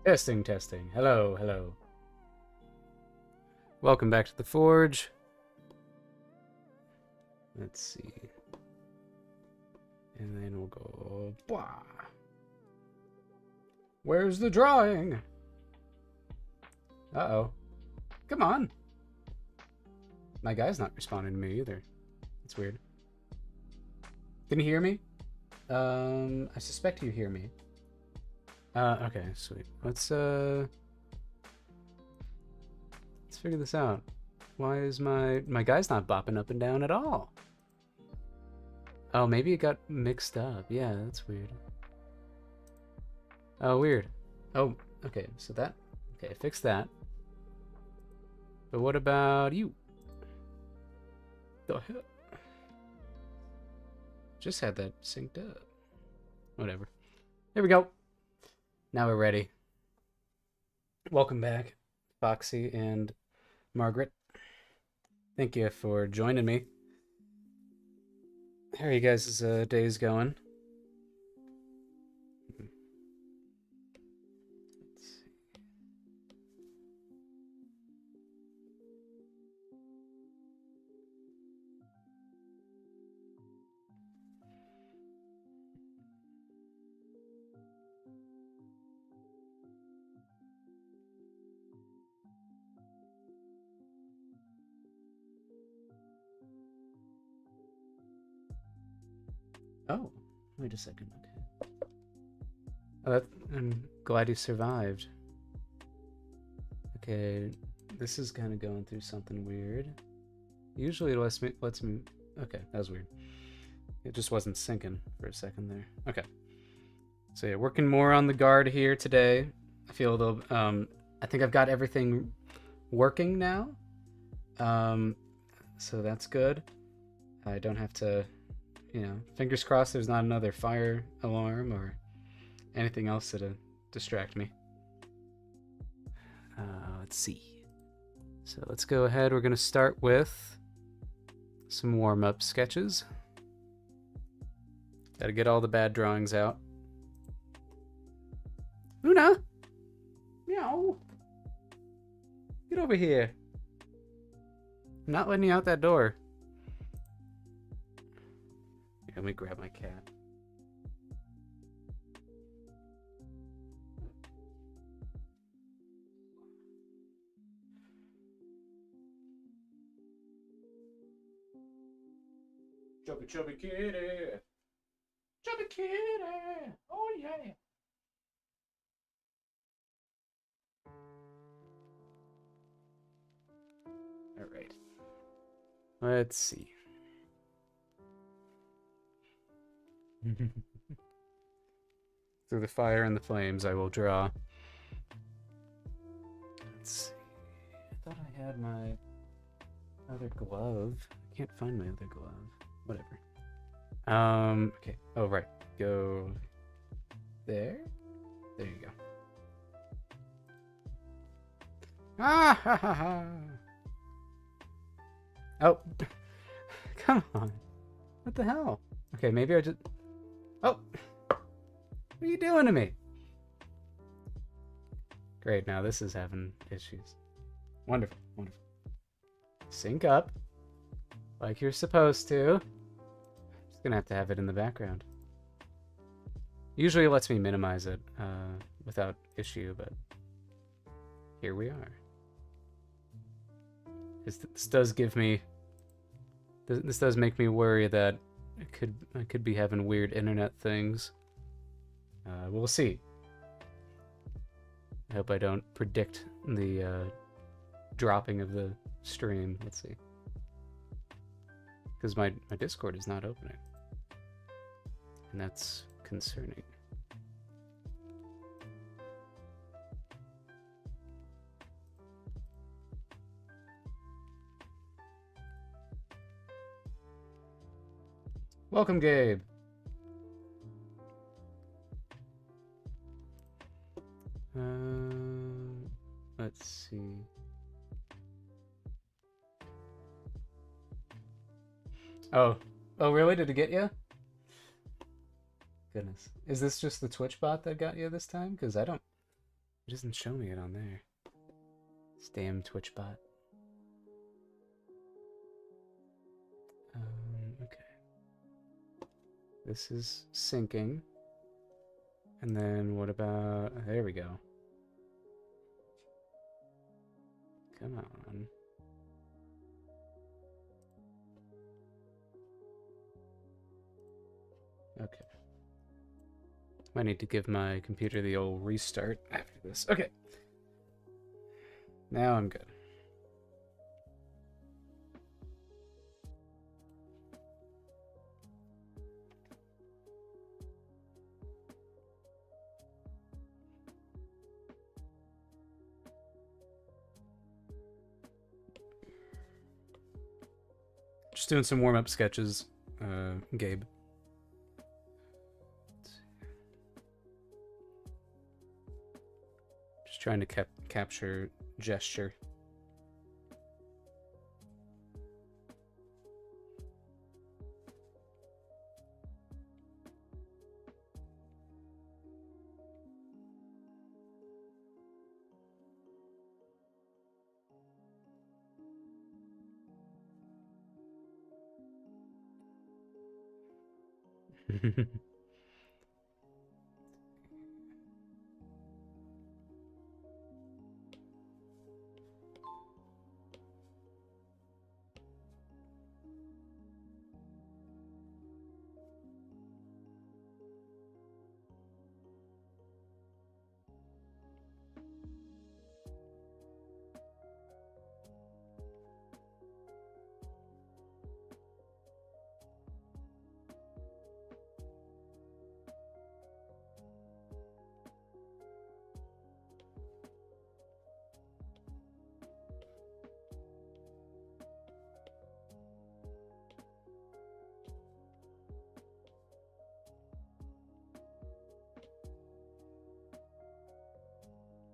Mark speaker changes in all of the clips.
Speaker 1: Testing, testing. Hello, hello. Welcome back to the Forge. Let's see. And then we'll go... Blah. Where's the drawing? Uh-oh. Come on. My guy's not responding to me either. That's weird. Can you hear me? I suspect you hear me. Okay, sweet. Let's figure this out. Why is my guy's not bopping up and down at all? Oh, maybe it got mixed up. Yeah, that's weird. Oh, weird. Oh, okay, so that... Okay, fix that. But what about you? The hell? Just had that synced up. Whatever. Here we go. Now we're ready. Welcome back, Foxy and Margaret. Thank you for joining me. How are you guys' days going? Let's see. Oh, wait a second. Okay. Oh, I'm glad you survived. Okay, this is kind of going through something weird. Usually it lets me... Okay, that was weird. It just wasn't syncing for a second there. Okay. So yeah, working more on the guard here today. I feel I think I've got everything working now. So that's good. I don't have to... You know, fingers crossed there's not another fire alarm or anything else to distract me. Let's see. So let's go ahead. We're going to start with some warm-up sketches. Got to get all the bad drawings out. Luna! Meow! Get over here. I'm not letting you out that door. Let me grab my cat. Chubby, chubby kitty. Chubby kitty. Oh, yeah. All right. Let's see. Through the fire and the flames, I will draw. Let's see. I thought I had my other glove. I can't find my other glove. Whatever. Okay. Oh, right. Go there. There you go. Ah ha ha ha. Oh. Come on. What the hell? Okay, maybe I just... Oh! What are you doing to me? Great, now this is having issues. Wonderful, wonderful. Sync up. Like you're supposed to. Just gonna have to have it in the background. Usually it lets me minimize it without issue, but here we are. This does give me... This does make me worry that I could be having weird internet things. We'll see. I hope I don't predict the dropping of the stream. Let's see. Because my Discord is not opening. And that's concerning. Welcome, Gabe. Let's see. Oh, really? Did it get you? Goodness. Is this just the Twitch bot that got you this time? Because I don't It doesn't show me it on there. This damn Twitch bot. Okay. This is syncing. And then what about... There we go. Come on. Okay. Might need to give my computer the old restart after this. Okay. Now I'm good. Just doing some warm-up sketches, Gabe. Just trying to capture gesture.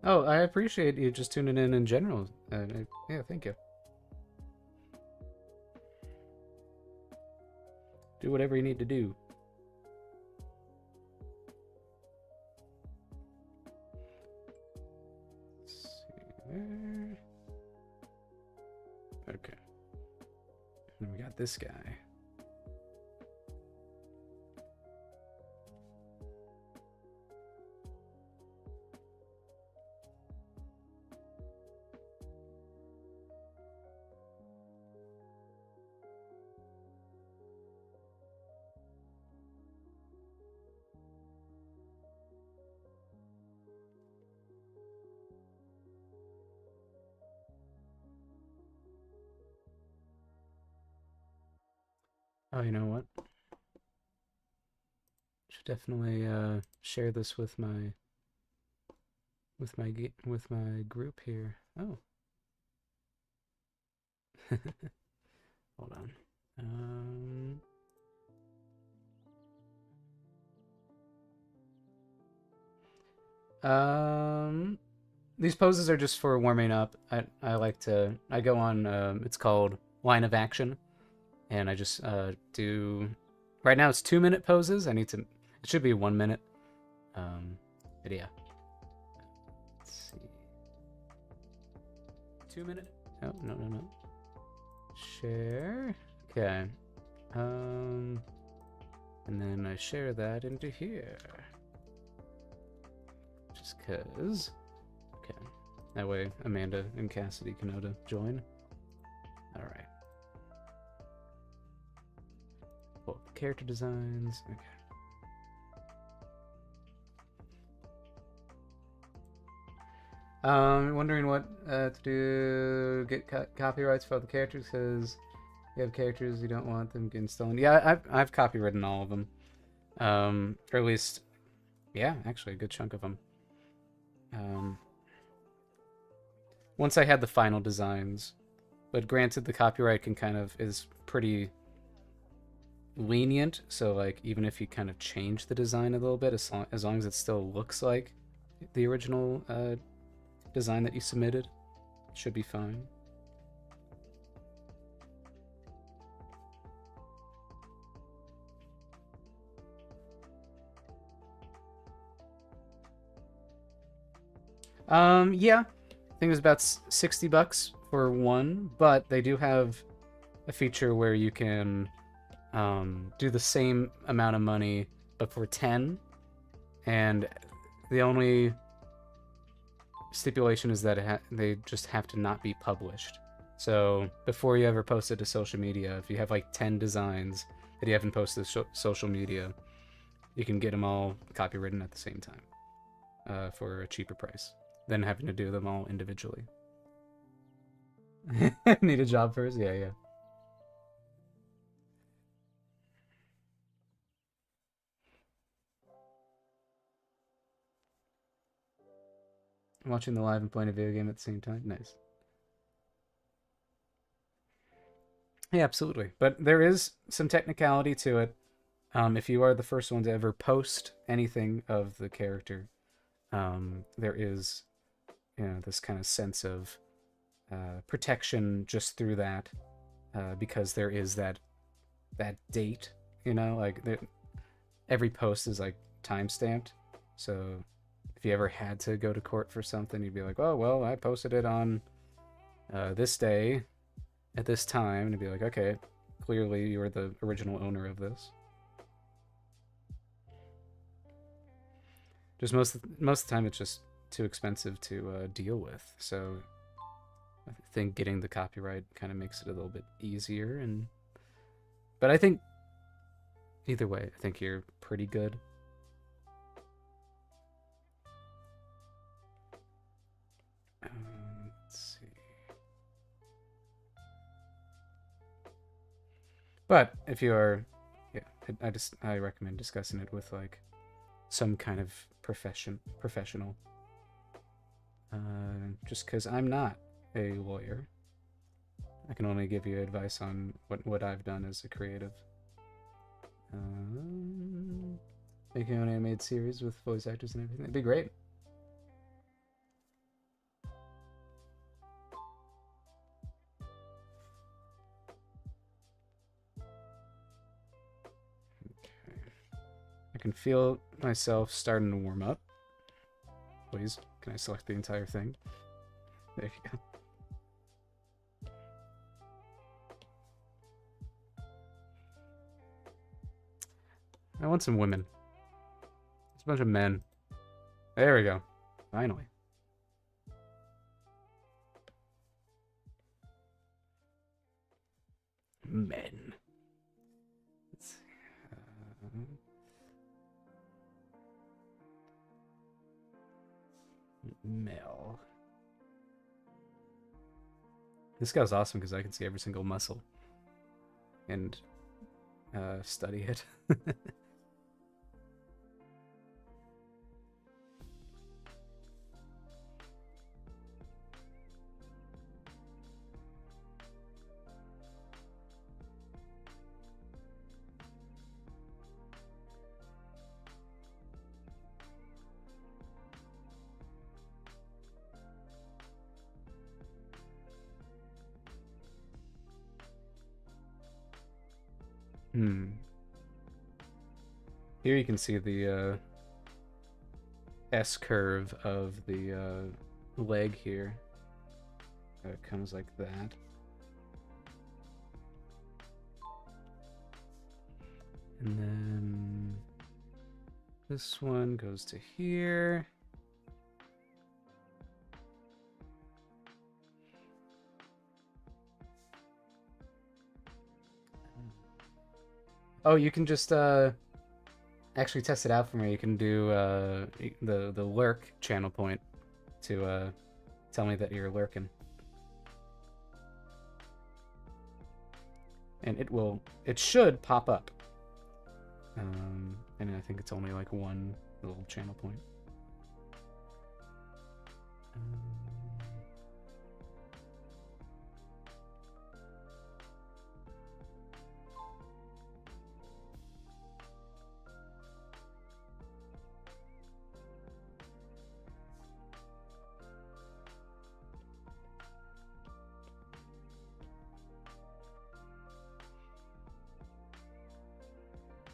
Speaker 1: Oh, I appreciate you just tuning in general. Yeah, thank you. Do whatever you need to do. Let's see there. Okay. And we got this guy. Oh, you know what? Should definitely share this with my group here. Oh. Hold on. These poses are just for warming up. I like to, I go on, it's called Line of Action, and I just do, right now it's 2-minute poses. I need to, it should be 1 minute. But yeah. Let's see. 2 minute? Oh, no. Share. Okay. And then I share that into here. Just cause. Okay. That way Amanda and Cassidy can know to join. Alright. Pull up the character designs. Okay. Wondering what to do. Get copyrights for all the characters, because you have characters you don't want them getting stolen. Yeah, I've copywritten all of them. Or at least, yeah, actually a good chunk of them. Once I had the final designs, but granted the copyright can kind of is pretty lenient. So like even if you kind of change the design a little bit, as long as it still looks like the original design that you submitted, should be fine. Yeah, I think it was about $60 for one, but they do have a feature where you can do the same amount of money, but for 10, and the only stipulation is that they just have to not be published. So before you ever post it to social media, if you have like 10 designs that you haven't posted to social media, you can get them all copywritten at the same time for a cheaper price than having to do them all individually. Need a job first? Yeah, yeah. Watching the live and playing a video game at the same time? Nice. Yeah, absolutely. But there is some technicality to it. If you are the first one to ever post anything of the character, there is, this kind of sense of protection just through that, because there is that date. Like every post is like time stamped. So if you ever had to go to court for something, you'd be like, oh well, I posted it on this day at this time, and it'd be like, okay, clearly you're the original owner of this. Just most of the time, it's just too expensive to deal with. So I think getting the copyright kind of makes it a little bit easier. But I think either way, I think you're pretty good. Let's see. But if you are, yeah, I recommend discussing it with like some kind of professional. Just because I'm not a lawyer, I can only give you advice on what I've done as a creative. Making an animated series with voice actors and everything. It'd be great. Okay. I can feel myself starting to warm up. Please, can I select the entire thing? There you go. I want some women. It's a bunch of men. There we go. Finally. Men. Let's see. Male. This guy's awesome because I can see every single muscle and study it. Here you can see the S curve of the leg here. It comes like that. And then this one goes to here. Oh, you can just actually test it out for me. You can do the lurk channel point to tell me that you're lurking. And it should pop up. And I think it's only like one little channel point.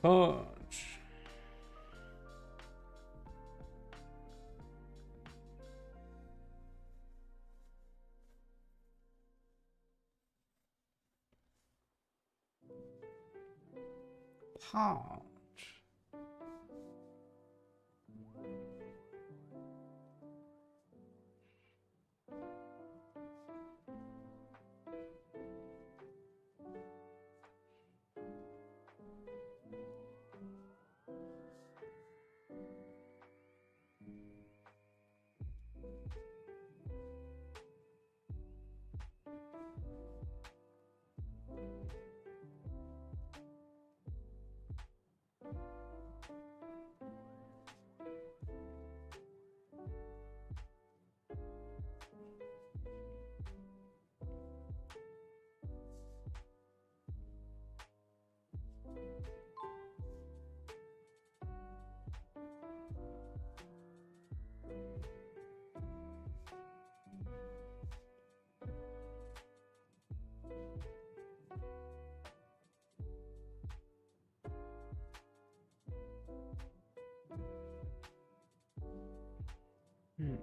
Speaker 1: Punch. Haunch. Hmm.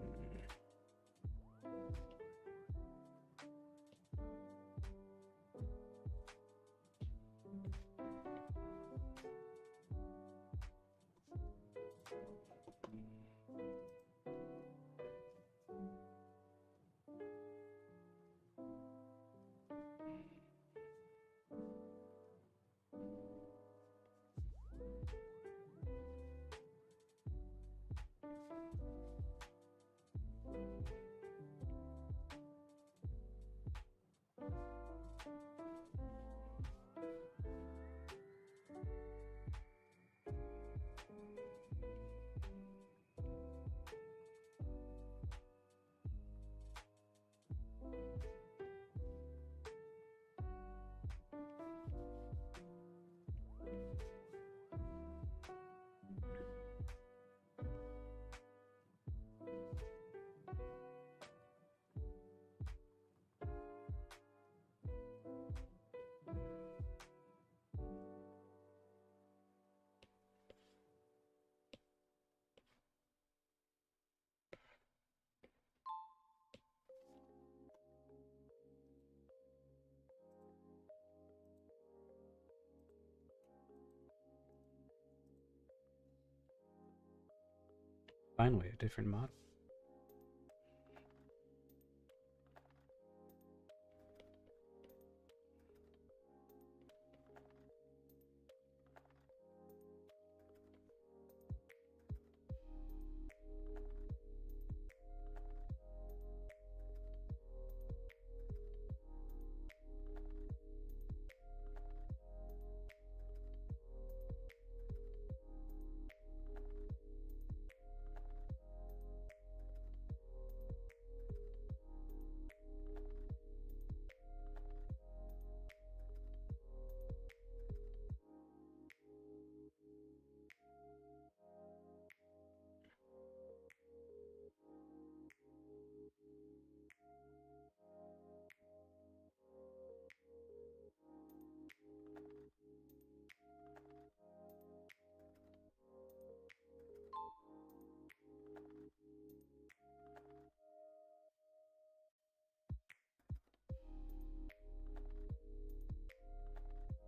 Speaker 1: Finally, a different model.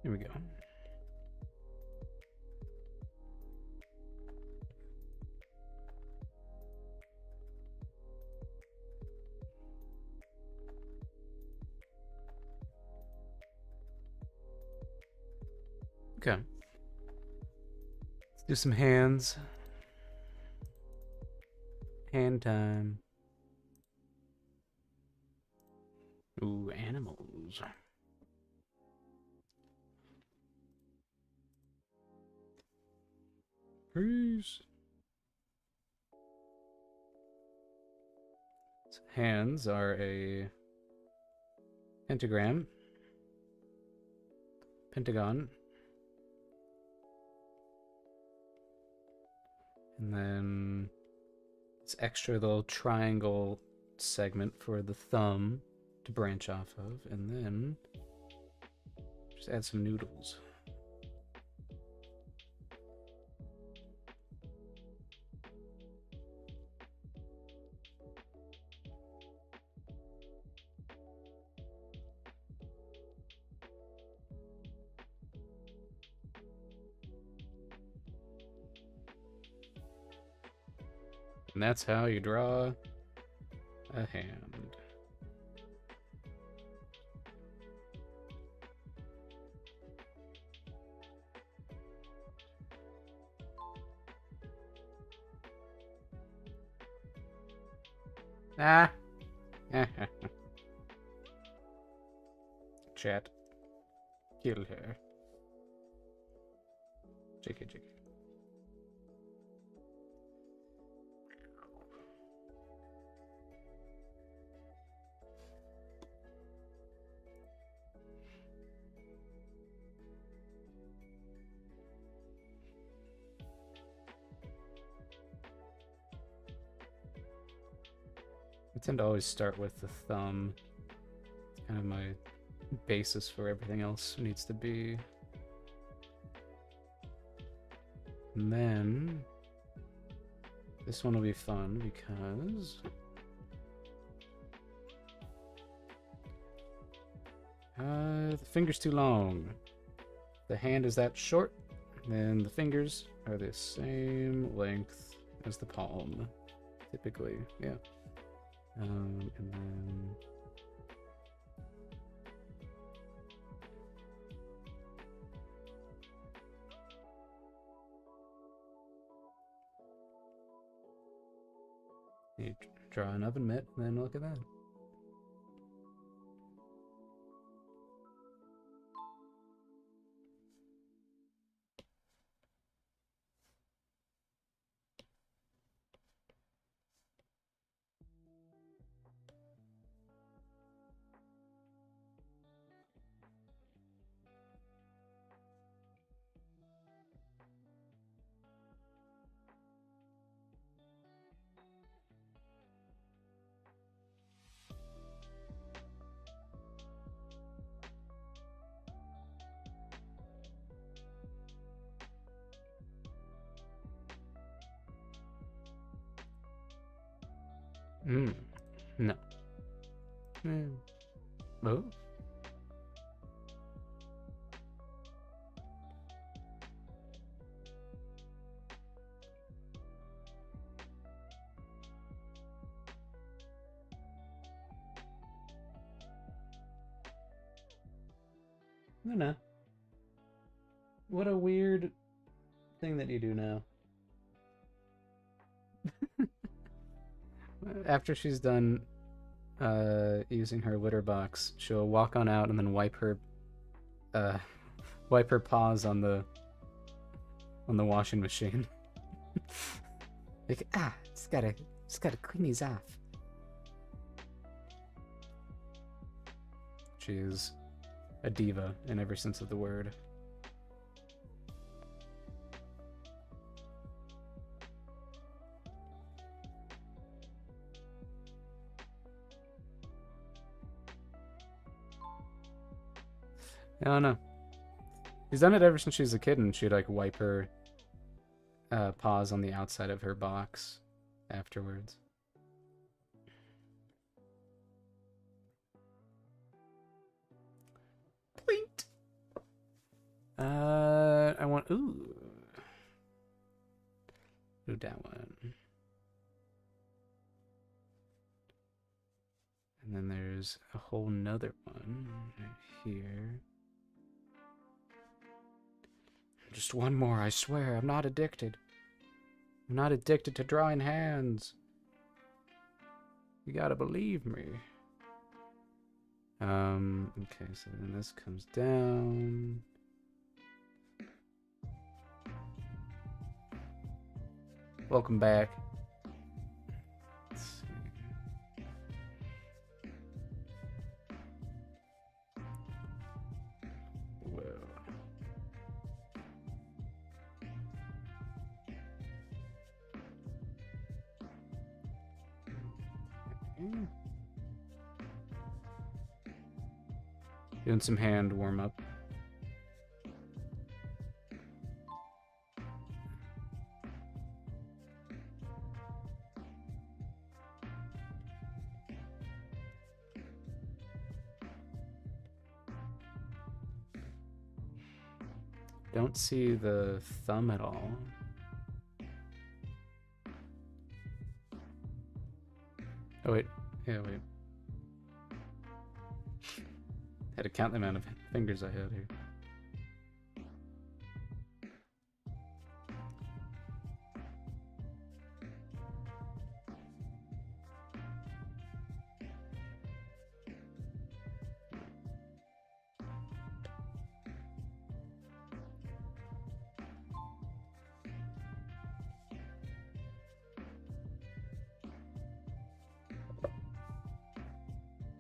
Speaker 1: Here we go. Okay. Let's do some hands. Hand time. Ooh, animals. Peace. So hands are a pentagram, pentagon, and then it's extra little triangle segment for the thumb to branch off of, and then just add some noodles. And that's how you draw a hand. Ah. Chat. Kill her. JK. I tend to always start with the thumb. It's kind of my basis for everything else needs to be. And then this one will be fun because the finger's too long. The hand is that short, and the fingers are the same length as the palm, typically. Yeah. And then you draw an oven mitt, and then look at that. No. Oh. No. What a weird thing that you do now. After she's done using her litter box, she'll walk on out and then wipe her paws on the washing machine. Like, just gotta clean these off. She is a diva in every sense of the word. I don't know. She's done it ever since she was a kid, and she'd like wipe her paws on the outside of her box afterwards. Point. I want do that one. And then there's a whole nother one right here. Just one more, I swear. I'm not addicted. I'm not addicted to drawing hands. You gotta believe me. Okay, so then this comes down. Welcome back. Let's see. Well. Doing some hand warm up. Don't see the thumb at all. Oh, wait. Yeah, wait. Had to count the amount of fingers I had here.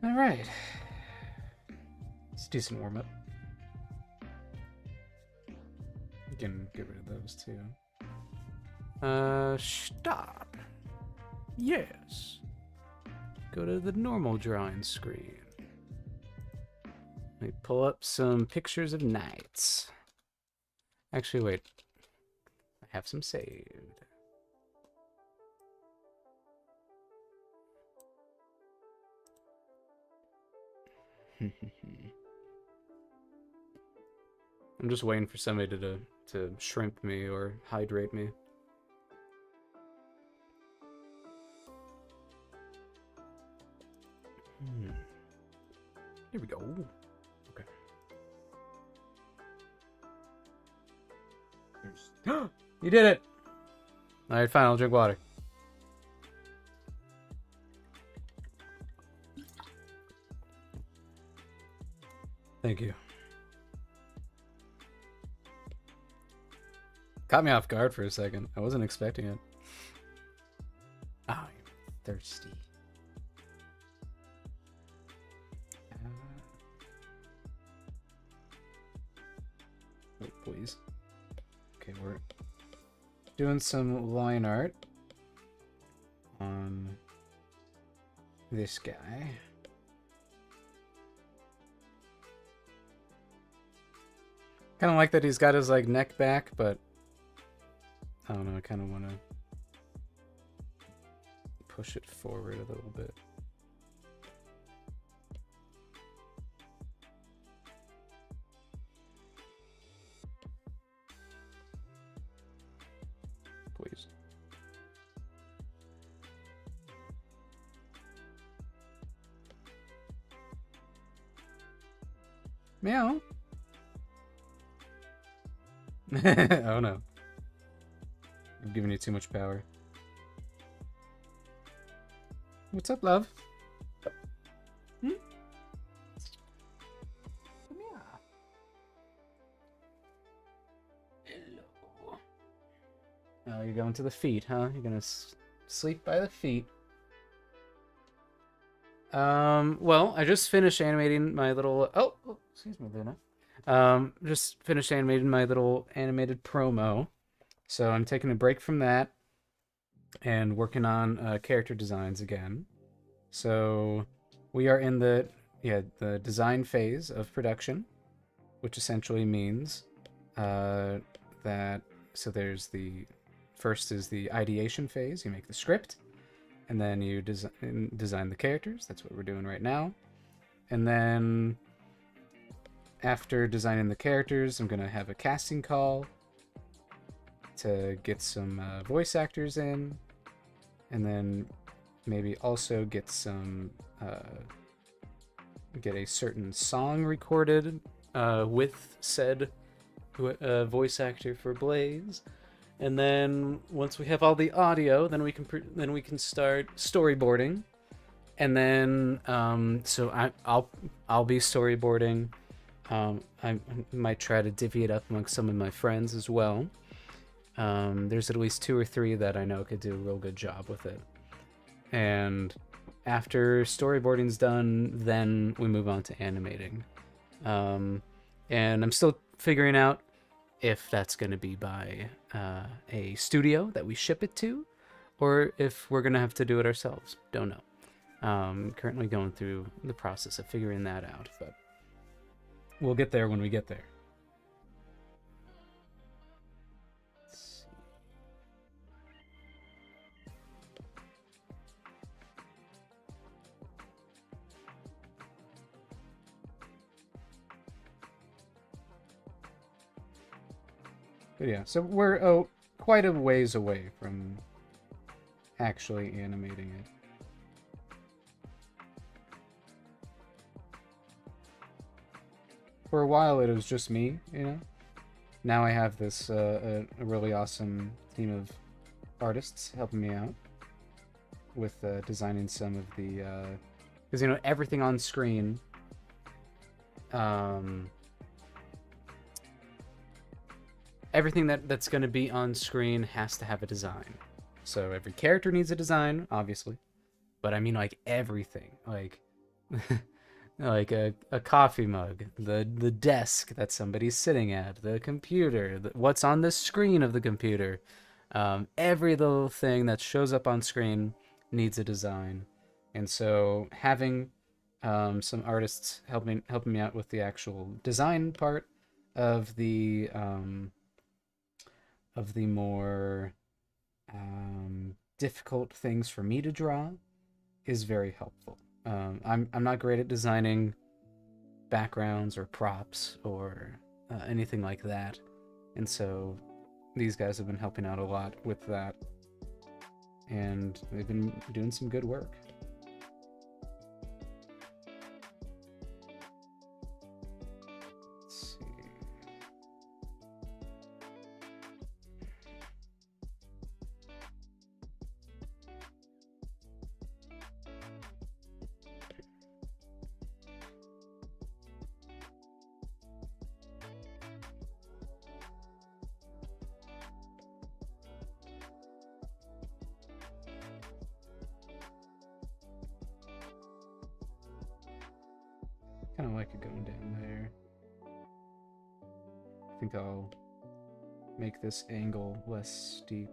Speaker 1: All right. It's a decent warm-up. You can get rid of those too. Stop. Yes. Go to the normal drawing screen. Let me pull up some pictures of knights. Actually, wait. I have some saved. I'm just waiting for somebody to shrimp me or hydrate me. Here we go. Okay. You did it! Alright, fine, I'll drink water. Thank you. Caught me off guard for a second. I wasn't expecting it. Oh, you're thirsty. Wait, please. Okay, we're doing some line art on this guy. Kind of like that he's got his like neck back, but I don't know, I kind of want to push it forward a little bit. Please. Meow. Oh no. I'm giving you too much power. What's up, love? Hmm? Come here. Hello. Oh, you're going to the feet, huh? You're gonna sleep by the feet. Well, I just finished animating my little... Oh, excuse me, Luna. Just finished animating my little animated promo. So I'm taking a break from that and working on character designs again. So we are in the design phase of production, which essentially means that there's the first is the ideation phase. You make the script, and then you design the characters. That's what we're doing right now. And then after designing the characters, I'm gonna have a casting call to get some voice actors in, and then maybe also get some get a certain song recorded with said voice actor for Blaze. And then once we have all the audio, then we can start storyboarding. And then so I'll be storyboarding. I might try to divvy it up amongst some of my friends as well. There's at least 2 or 3 that I know could do a real good job with it. And after storyboarding's done, then we move on to animating. And I'm still figuring out if that's going to be by a studio that we ship it to, or if we're going to have to do it ourselves. Don't know. Currently going through the process of figuring that out, but we'll get there when we get there. But yeah, so we're quite a ways away from actually animating it. for a while it was just me, you know. Now I have this a really awesome team of artists helping me out with designing some of the because you know everything on screen um, everything that's going to be on screen has to have a design. So every character needs a design, obviously, but I mean like everything, like like a coffee mug, the desk that somebody's sitting at, the computer, what's on the screen of the computer. Every little thing that shows up on screen needs a design, and so having some artists helping me out with the actual design part of the more difficult things for me to draw is very helpful. I'm not great at designing backgrounds or props or anything like that, and so these guys have been helping out a lot with that, and they've been doing some good work. Let's see. Kind of like it going down there. I think I'll make this angle less steep.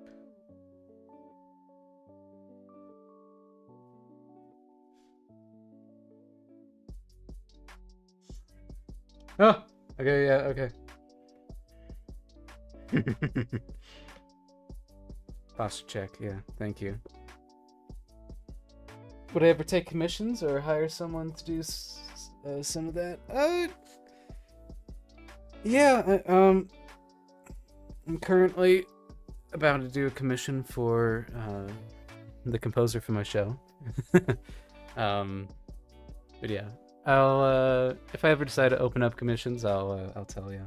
Speaker 1: Oh, okay, yeah, okay. Posture check, yeah, thank you. Would I ever take commissions or hire someone to do some of that? Yeah, I'm currently about to do a commission for the composer for my show. But yeah, I'll if I ever decide to open up commissions, I'll tell you.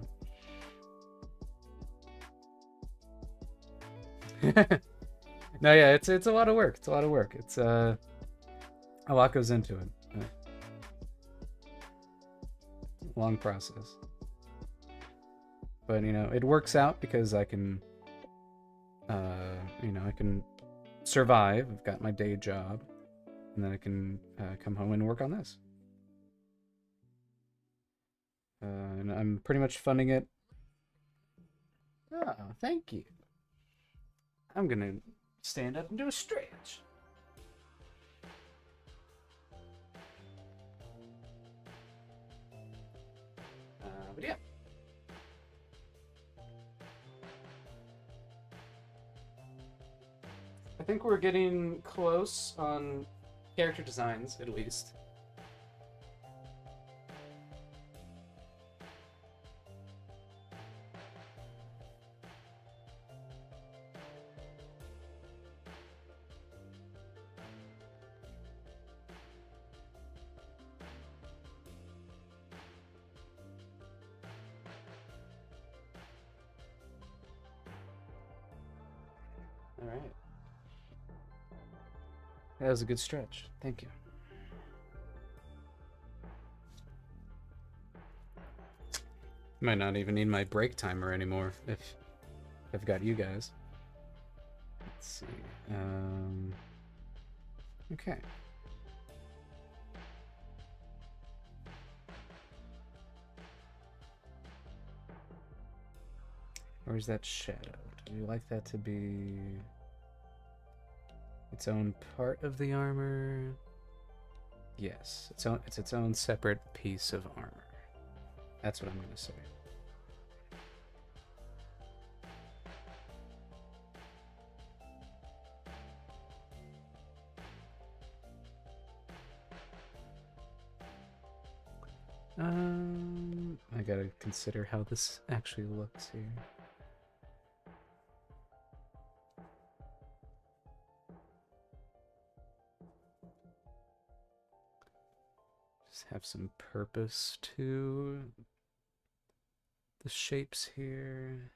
Speaker 1: No, yeah, it's a lot of work. It's a lot of work. It's a lot goes into it. Long process. But you know, it works out because I can you know, I can survive. I've got my day job, and then I can come home and work on this. And I'm pretty much funding it. Oh, thank you. I'm gonna stand up and do a stretch. But yeah. I think we're getting close on character designs, at least. All right. That was a good stretch. Thank you. Might not even need my break timer anymore if I've got you guys. Let's see. Okay. Where's that shadow? Do you like that to be its own part of the armor? Yes, it's its own separate piece of armor. That's what I'm gonna say. I gotta consider how this actually looks here. Just have some purpose to the shapes here.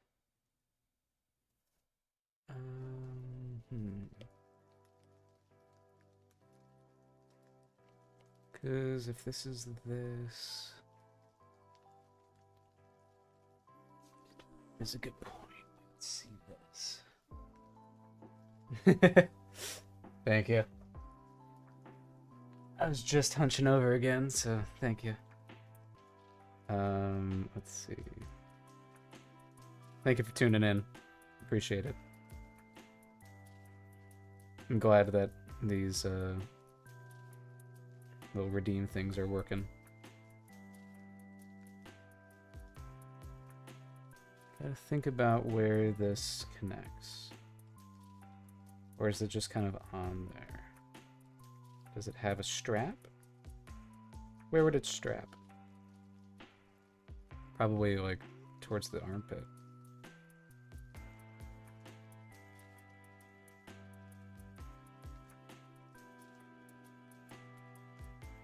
Speaker 1: Because if this is this, is a good point. Let's see this. Thank you. I was just hunching over again, so thank you. Let's see. Thank you for tuning in. Appreciate it. I'm glad that these little redeem things are working. Gotta think about where this connects. Or is it just kind of on there? Does it have a strap? Where would it strap? Probably like towards the armpit.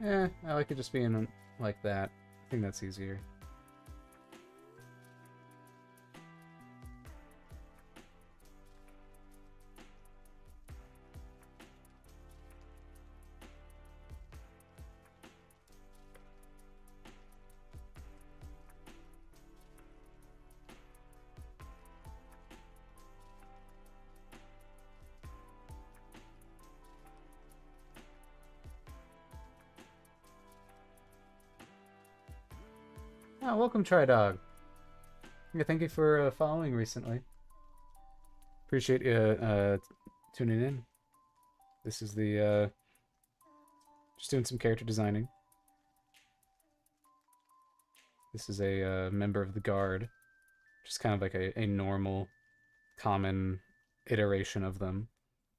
Speaker 1: I like it just being like that. I think that's easier. Oh, welcome, Tridog. Yeah, thank you for following recently. Appreciate you tuning in. This is the just doing some character designing. This is a member of the guard, just kind of like a normal, common iteration of them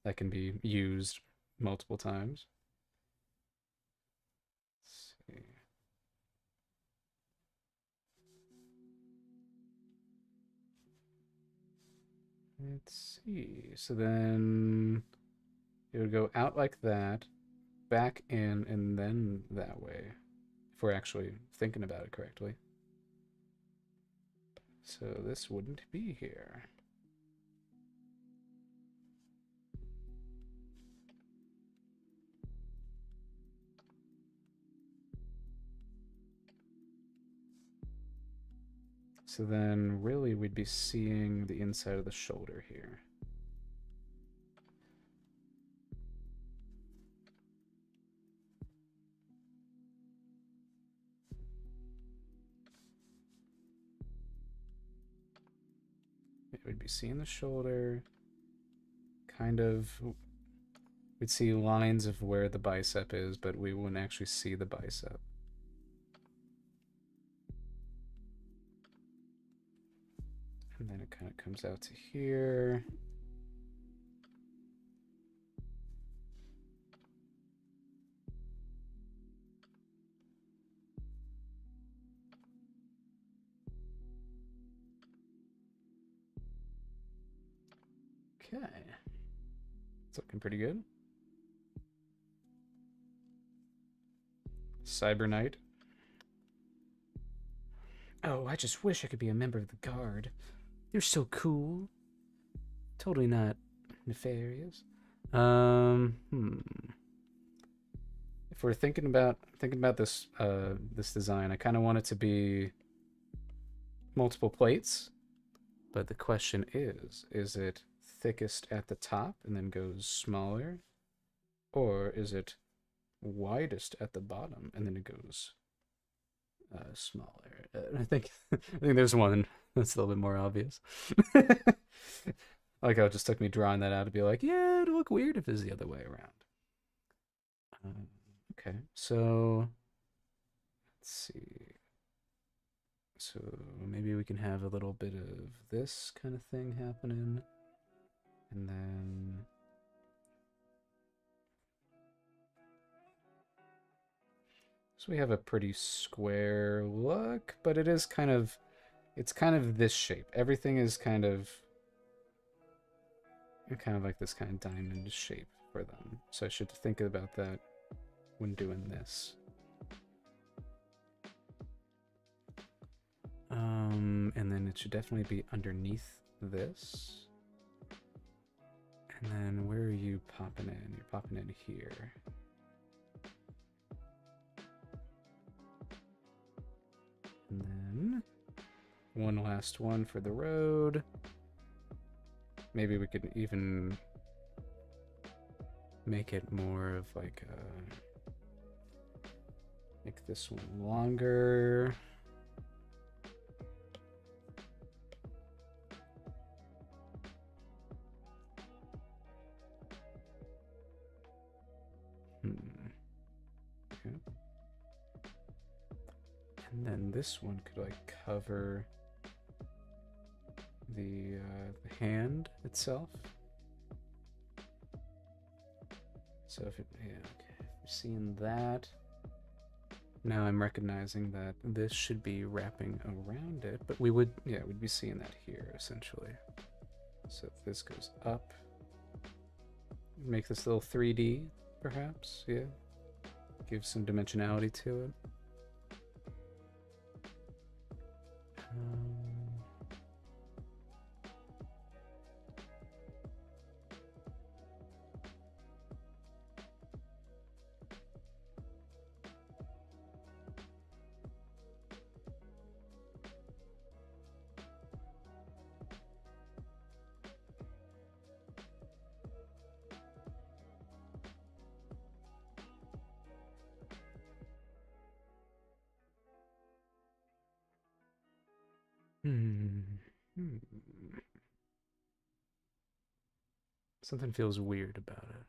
Speaker 1: that can be used multiple times. Let's see. Let's see. So then it would go out like that, back in, and then that way, if we're actually thinking about it correctly. So this wouldn't be here. So then really we'd be seeing the inside of the shoulder here. We'd be seeing the shoulder, kind of, we'd see lines of where the bicep is, but we wouldn't actually see the bicep. And then it kind of comes out to here. Okay. It's looking pretty good. Cyber Knight. Oh, I just wish I could be a member of the guard. They're so cool. Totally not nefarious. If we're thinking about this this design, I kind of want it to be multiple plates. But the question is it thickest at the top and then goes smaller? Or is it widest at the bottom and then it goes smaller? I think there's one that's a little bit more obvious. Like how it just took me drawing that out to be like, yeah, it'd look weird if it's the other way around. Okay, so let's see. So maybe we can have a little bit of this kind of thing happening. And then so we have a pretty square look, but it is kind of, it's kind of this shape. Everything is kind of like this kind of diamond shape for them. So I should think about that when doing this. And then it should definitely be underneath this. And then where are you popping in? You're popping in here. And then one last one for the road. Maybe we could even make it more of like make this one longer. Okay. And then this one could like cover the hand itself. So if it, yeah, okay, if we're seeing that, now I'm recognizing that this should be wrapping around it, but we would, yeah, we'd be seeing that here essentially. So if this goes up, make this little 3D, perhaps, yeah. Give some dimensionality to it. Something feels weird about it.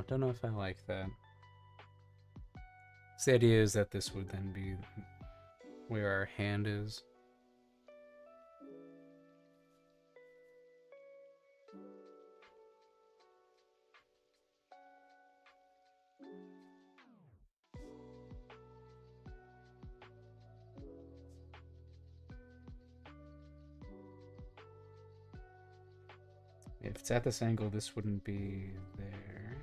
Speaker 1: Don't know if I like that. So the idea is that this would then be where our hand is. If it's at this angle, this wouldn't be there.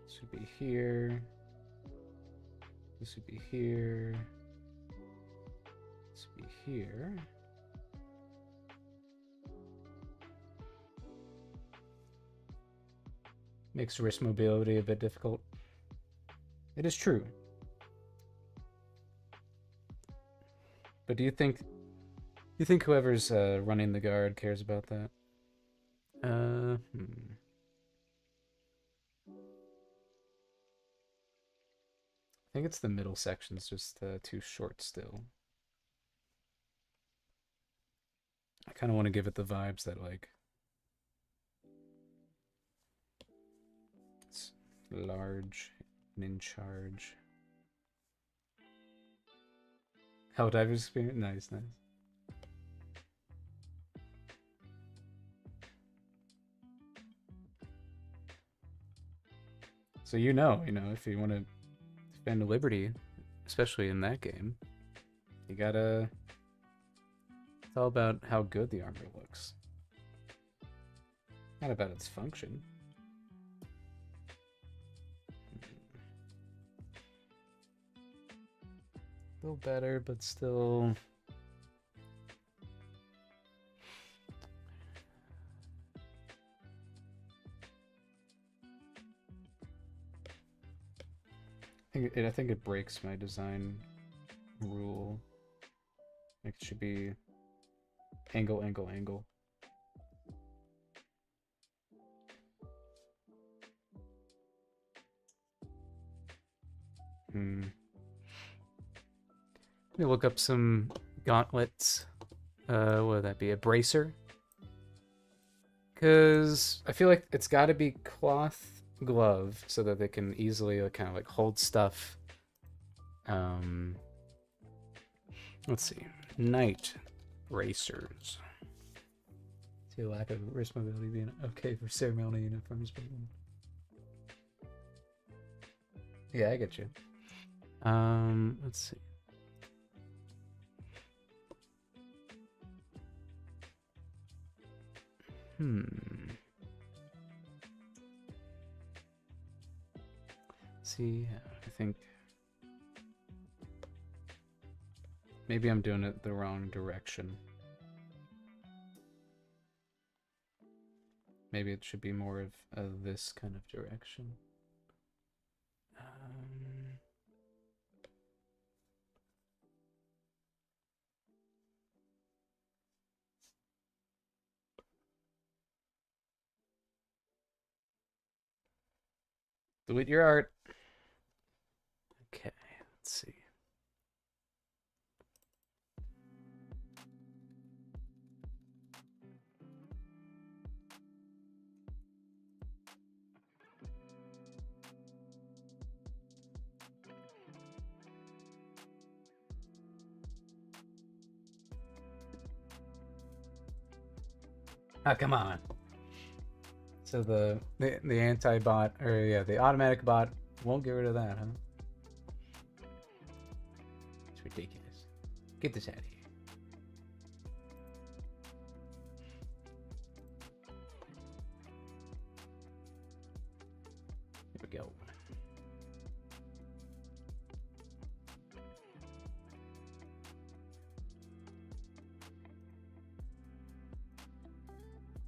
Speaker 1: This would be here. This would be here. This would be here. Makes wrist mobility a bit difficult. It is true. But do you think whoever's running the guard cares about that? I think it's the middle section's just too short still. I kind of want to give it the vibes that like it's large and in charge. Helldivers experience, nice, nice. So you know, if you want to defend liberty, especially in that game, you gotta. It's all about how good the armor looks, not about its function. A little better, but still. I think it breaks my design rule. It should be angle, angle, angle. Let me look up some gauntlets. What would that be? A bracer? Because I feel like it's got to be cloth glove so that they can easily kind of like hold stuff. Let's see. Knight bracers. See a lack of wrist mobility being okay for ceremonial uniforms. But... yeah, I get you. Let's see. See, I think maybe I'm doing it the wrong direction. Maybe it should be more of this kind of direction. Delete your art. Okay, let's see. Ah, come on. So the anti-bot, or yeah, the automatic bot won't get rid of that, huh? It's ridiculous. Get this out of here. Here we go.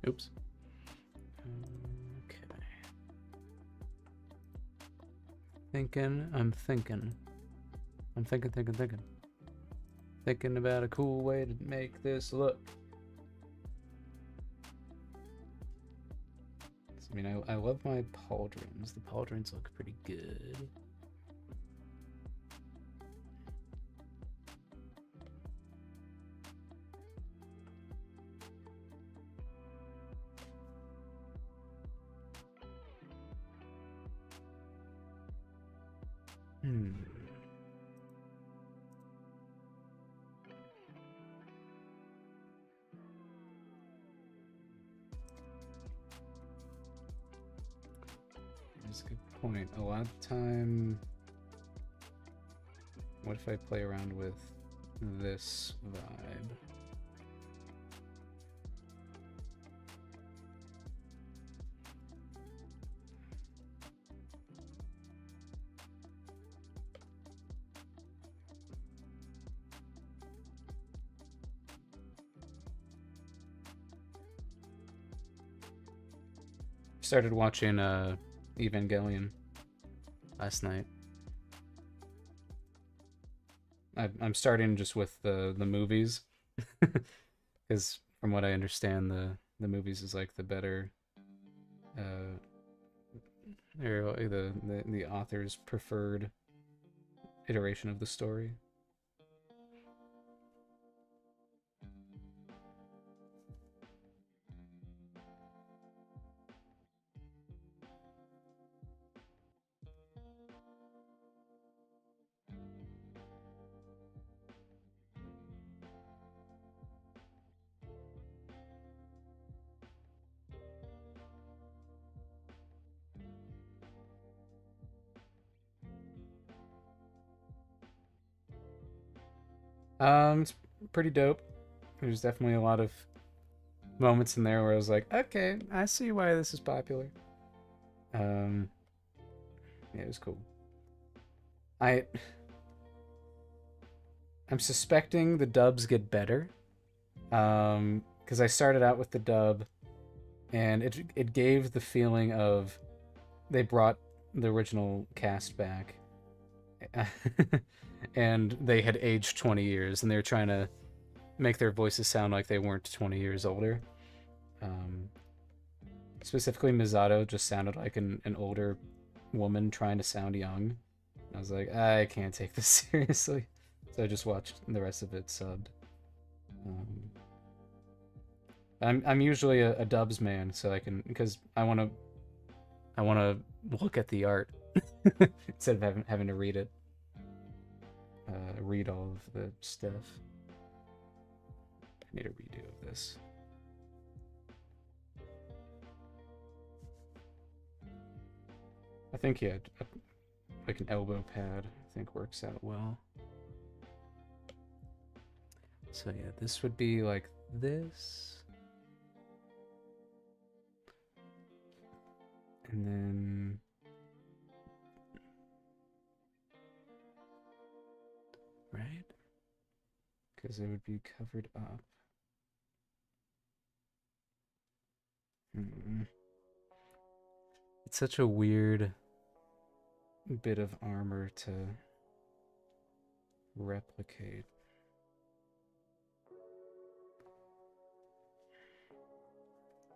Speaker 1: Oops. Okay. I'm thinking. Thinking about a cool way to make this look. I mean, I love my pauldrons. The pauldrons look pretty good. That's a good point. A lot of time, what if I play around with this vibe? Started watching Evangelion last night. I'm starting just with the movies, because from what I understand, the movies is like the better, or the author's preferred iteration of the story. It's pretty dope. There's definitely a lot of moments in there where I was like, okay, I see why this is popular. Yeah, it was cool. I'm suspecting the dubs get better. Because I started out with the dub, and it gave the feeling of they brought the original cast back. and they had aged 20 years, and they were trying to make their voices sound like they weren't 20 years older. Um, Specifically, Misato just sounded like an older woman trying to sound young. I was like, I can't take this seriously, so I just watched the rest of it subbed. Um, I'm usually a dubs man, so I can because I wanna look at the art instead of having to read it, read all of the stuff. I need a redo of this. I think yeah, like an elbow pad, I think works out well. So yeah, this would be like this. And then right? Because it would be covered up. It's such a weird bit of armor to replicate.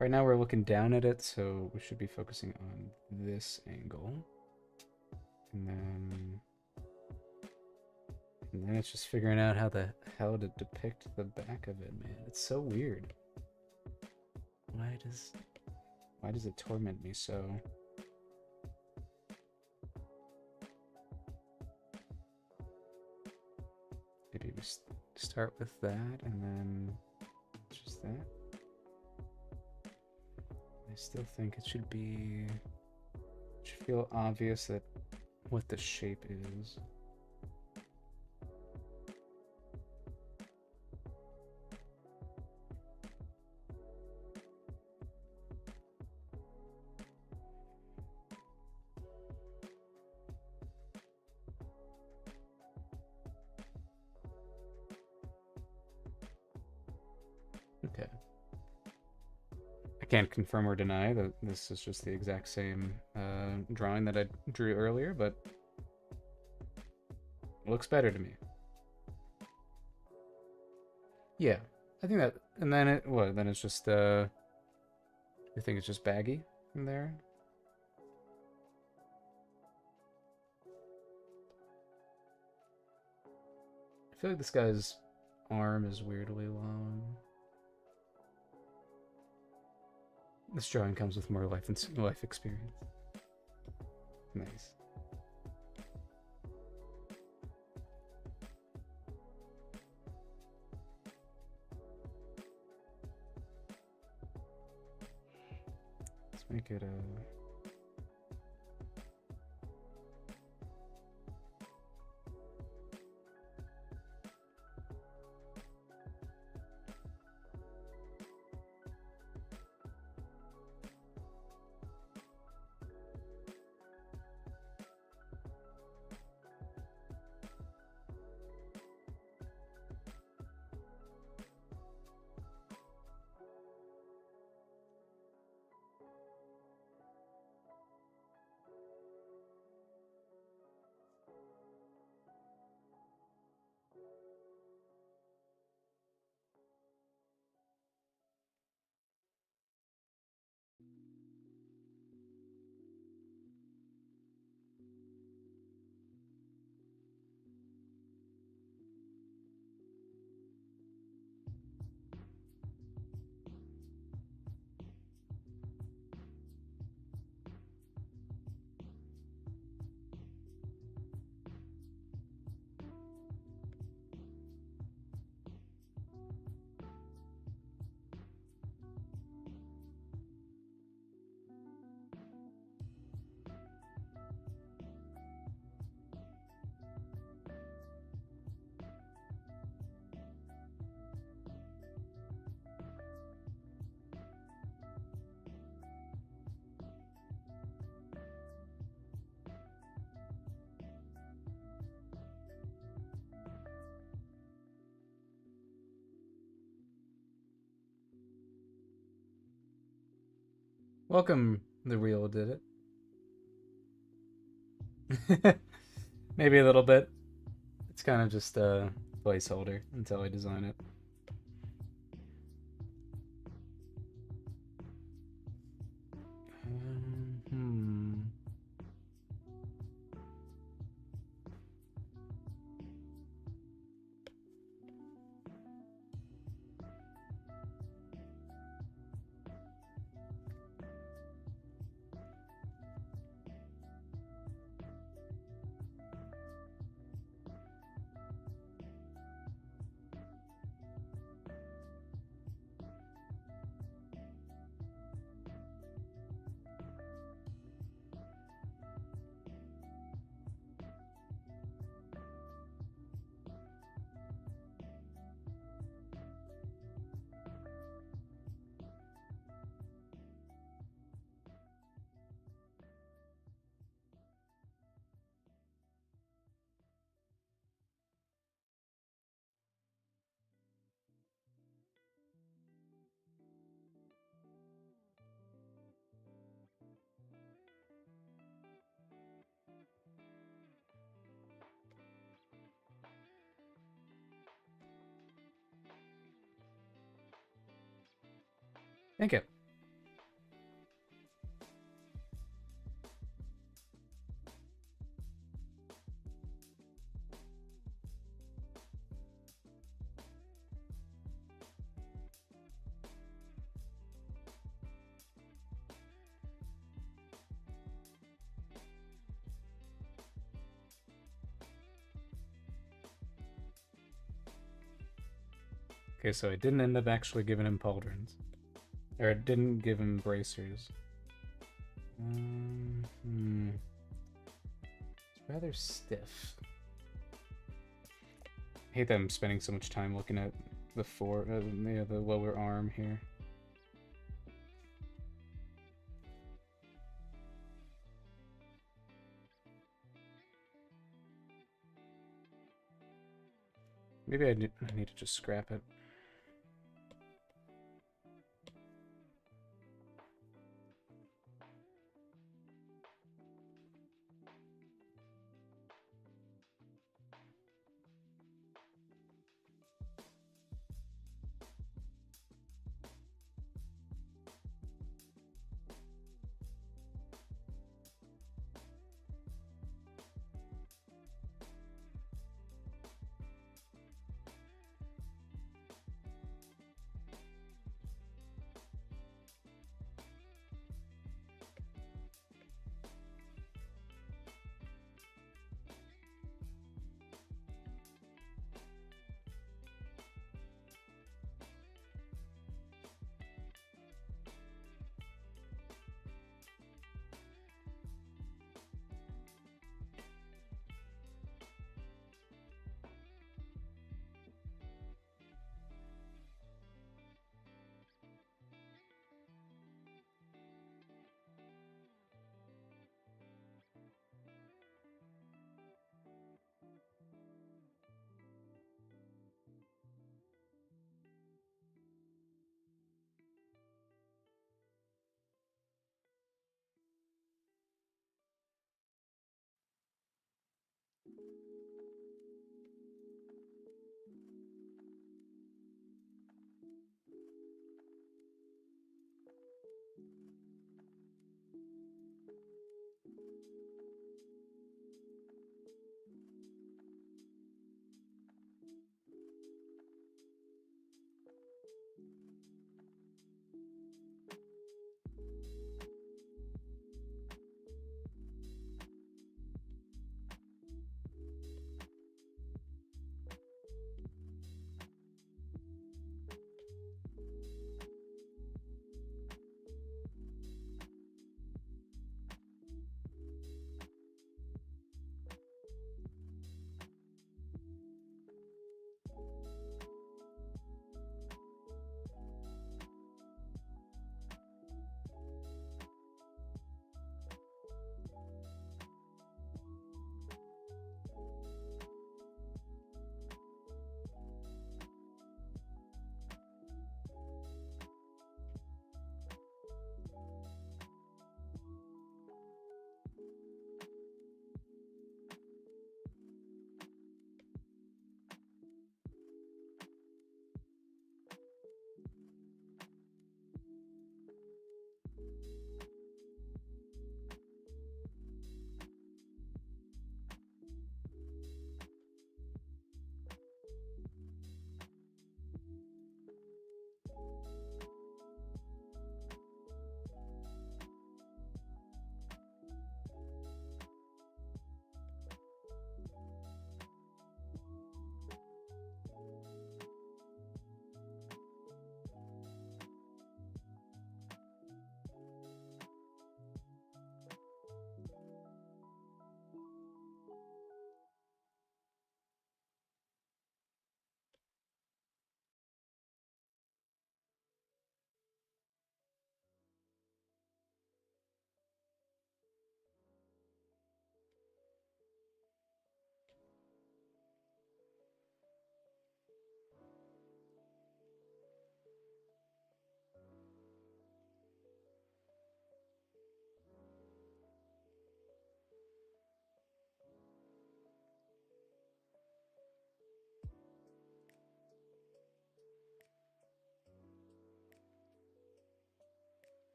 Speaker 1: Right now we're looking down at it, so we should be focusing on this angle. And then it's just figuring out how the hell to depict the back of it, man. It's so weird. Why does it torment me so? Maybe we start with that and then just that. I still think it should feel obvious that what the shape is. Okay. I can't confirm or deny that this is just the exact same drawing that I drew earlier, but it looks better to me. Yeah, I think that, and then then it's just, you think it's just baggy from there? I feel like this guy's arm is weirdly long. This drawing comes with more life experience. Nice. Let's make it a... Welcome, the real did it. Maybe a little bit. It's kind of just a placeholder until I design it. Hmm. Thank you. Okay, so I didn't end up actually giving him pauldrons. Or I didn't give him bracers. It's rather stiff. I hate that I'm spending so much time looking at the the lower arm here. Maybe I need to just scrap it.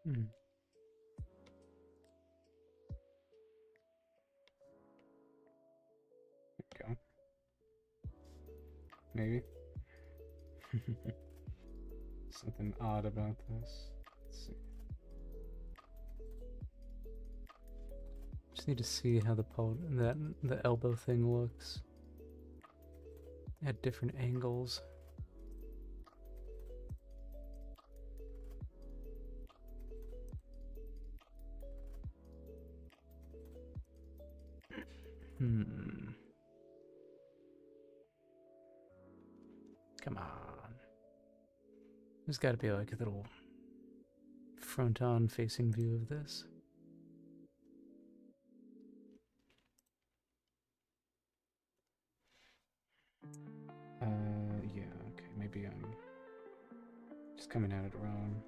Speaker 1: Hmm. There we go. Maybe. Something odd about this. Let's see. Just need to see how the elbow thing looks at different angles. Come on. There's got to be like a little front-on facing view of this. Yeah, okay, maybe I'm just coming at it wrong.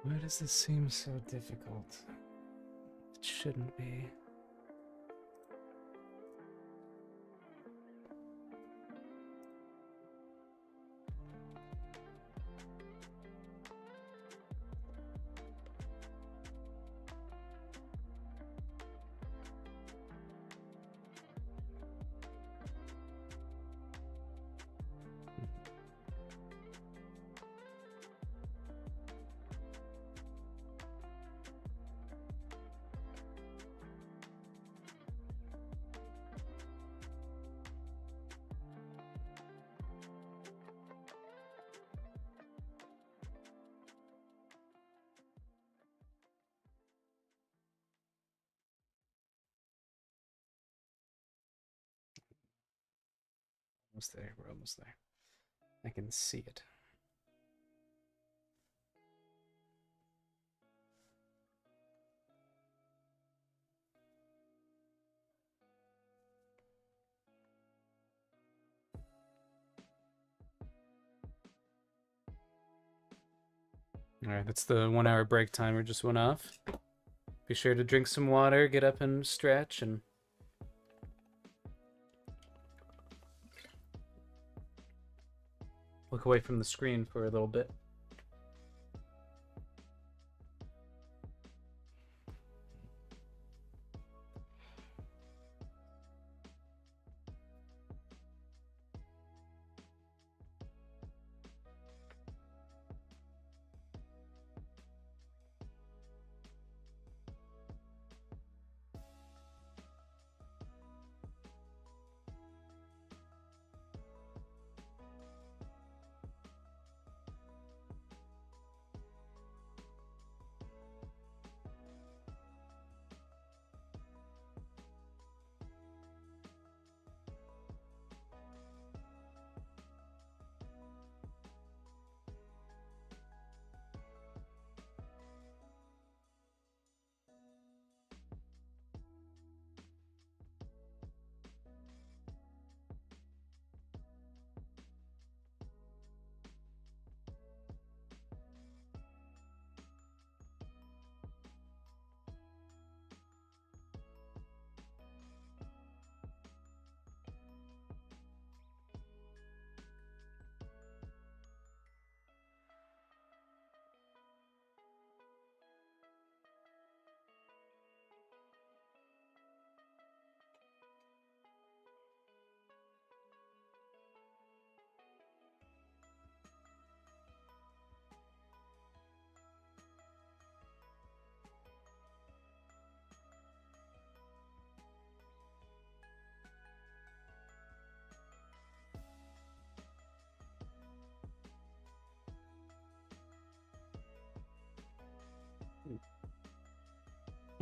Speaker 1: Why does this seem so difficult? It shouldn't be. Almost there, we're almost there. I can see it. Alright, that's the 1 hour break timer just went off. Be sure to drink some water, get up and stretch, and look away from the screen for a little bit.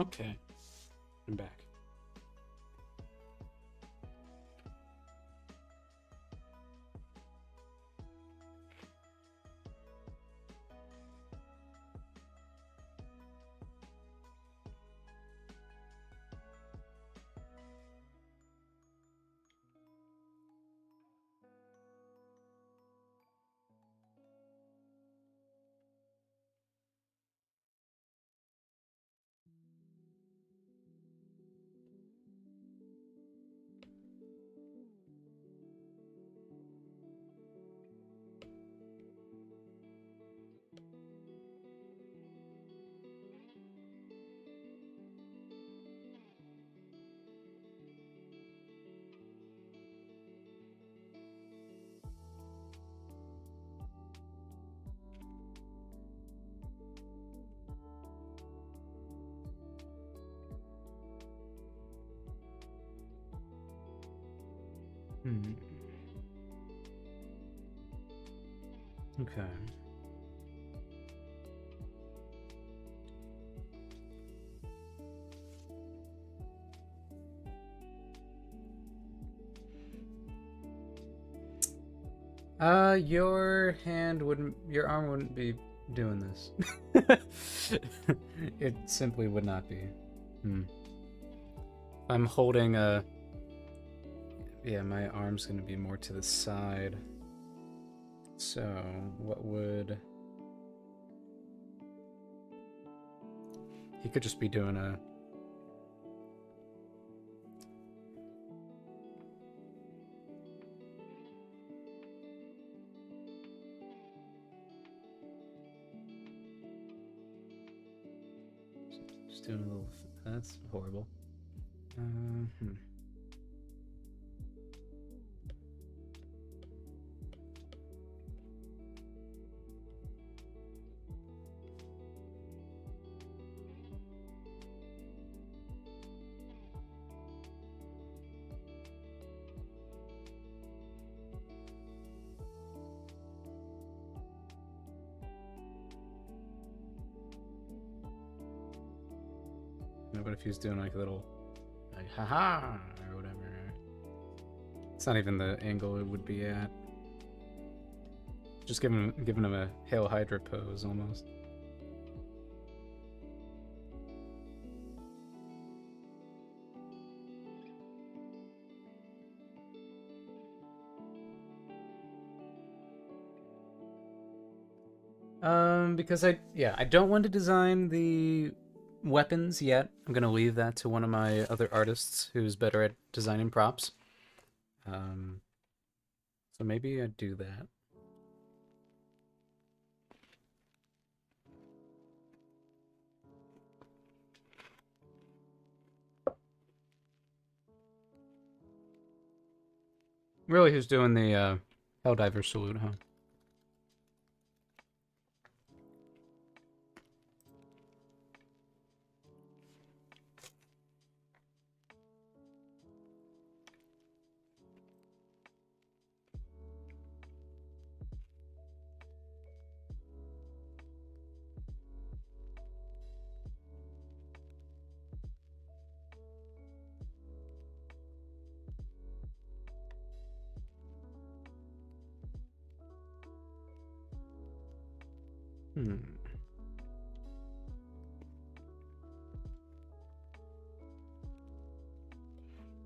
Speaker 1: Okay, I'm back. Okay. Your arm wouldn't be doing this. It simply would not be. I'm holding a... Yeah, my arm's gonna be more to the side. So, what would... He could just be doing a... Just doing a little... That's horrible. What if he's doing like a little, like, haha, or whatever? It's not even the angle it would be at. Just giving him a Hail Hydra pose almost. Because I don't want to design the weapons yet. I'm gonna leave that to one of my other artists who's better at designing props. So maybe I'd do that. Really, who's doing the Helldiver salute, huh?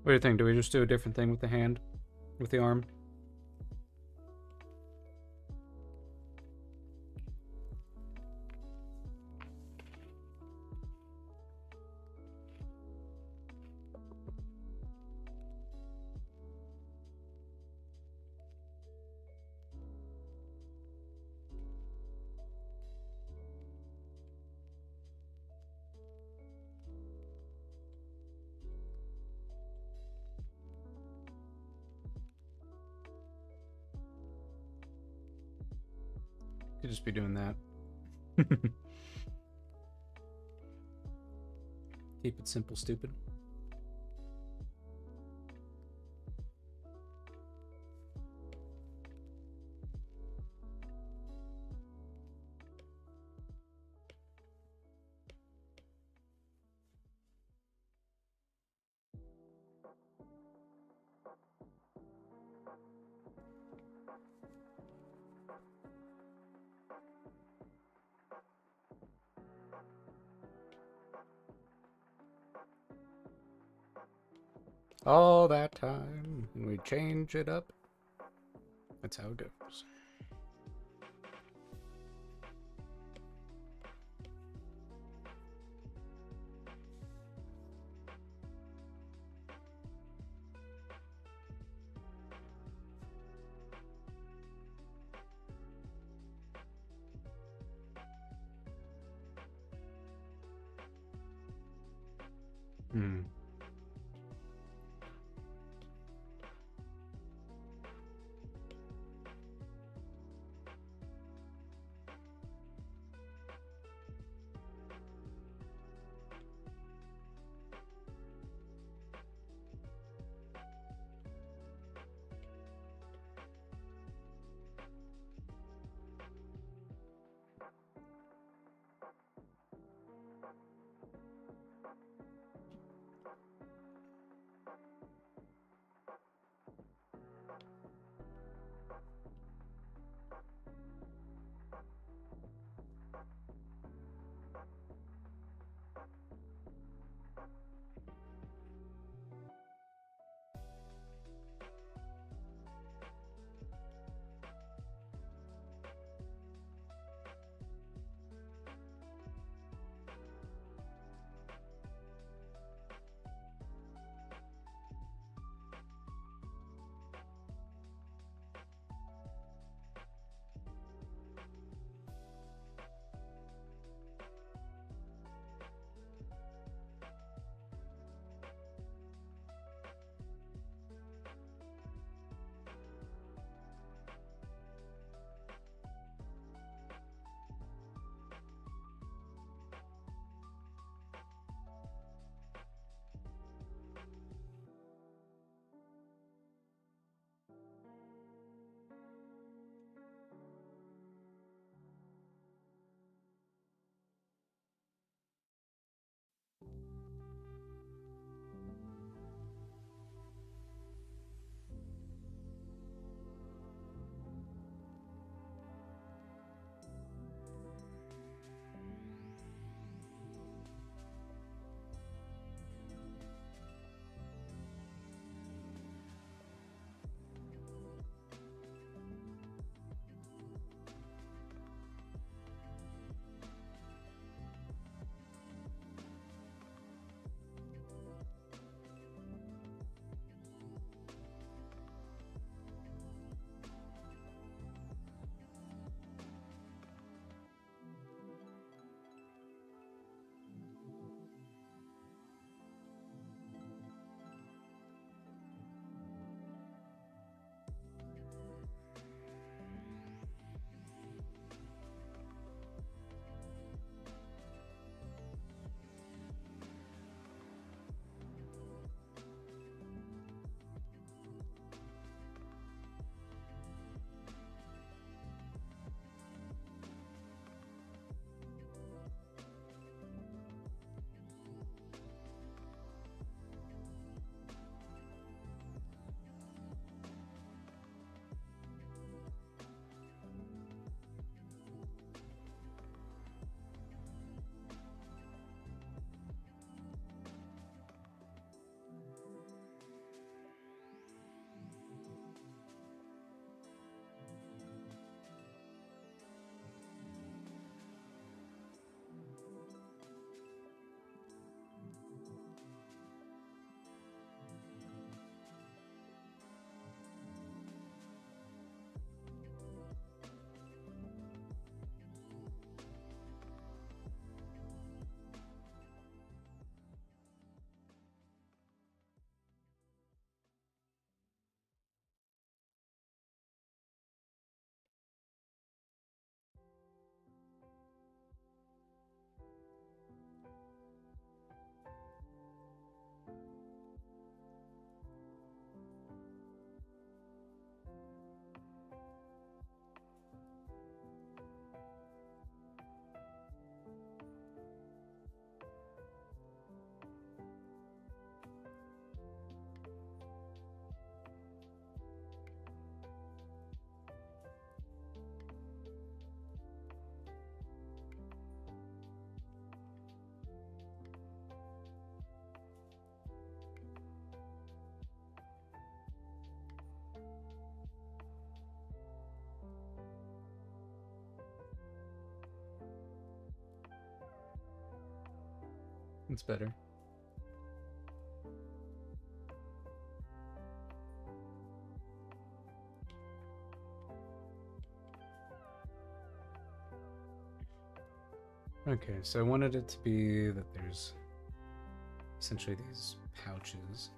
Speaker 1: What do you think? Do we just do a different thing with the hand? With the arm? Could just be doing that. Keep it simple, stupid. all that time, and we change it up. That's how it goes. Hmm. It's better. Okay, so I wanted it to be that there's essentially these pouches.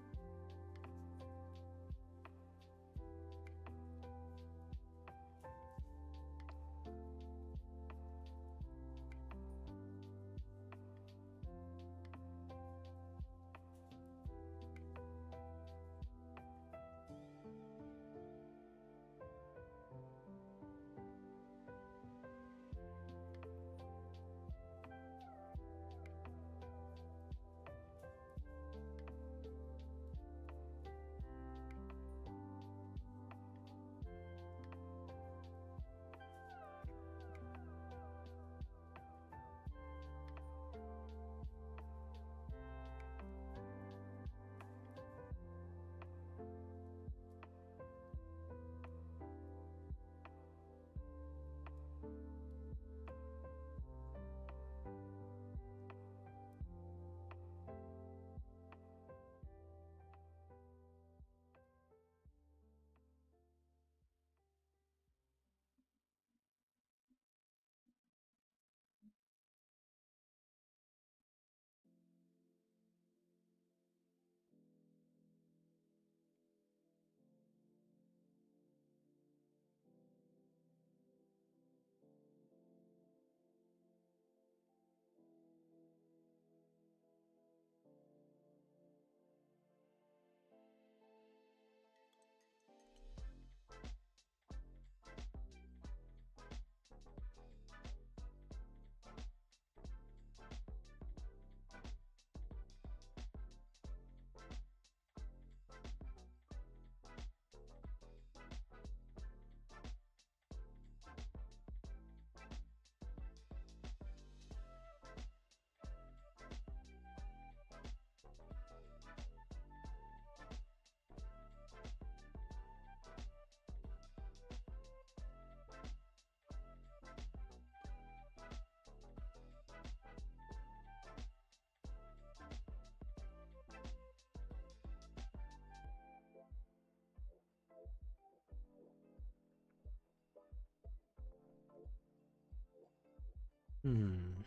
Speaker 1: Hmm.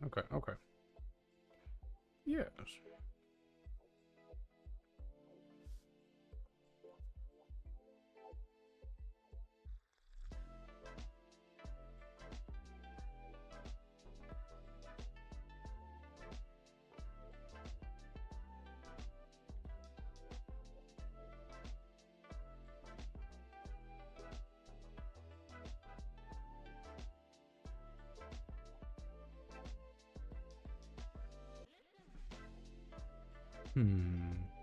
Speaker 1: Okay. Yes.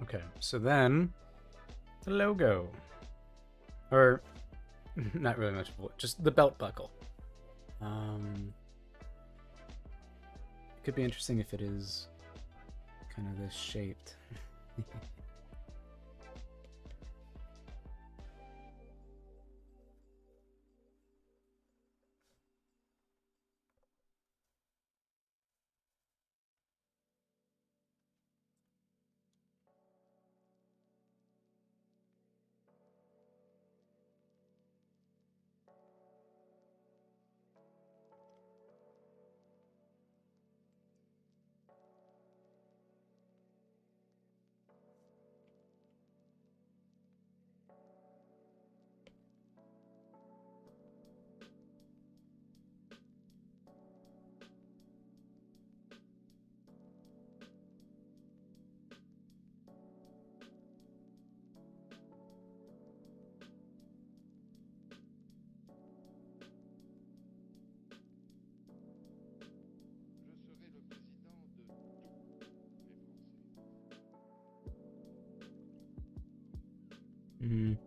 Speaker 1: Okay, so then the logo. Or not really much of it, just the belt buckle. It could be interesting if it is kind of this shaped. Mm.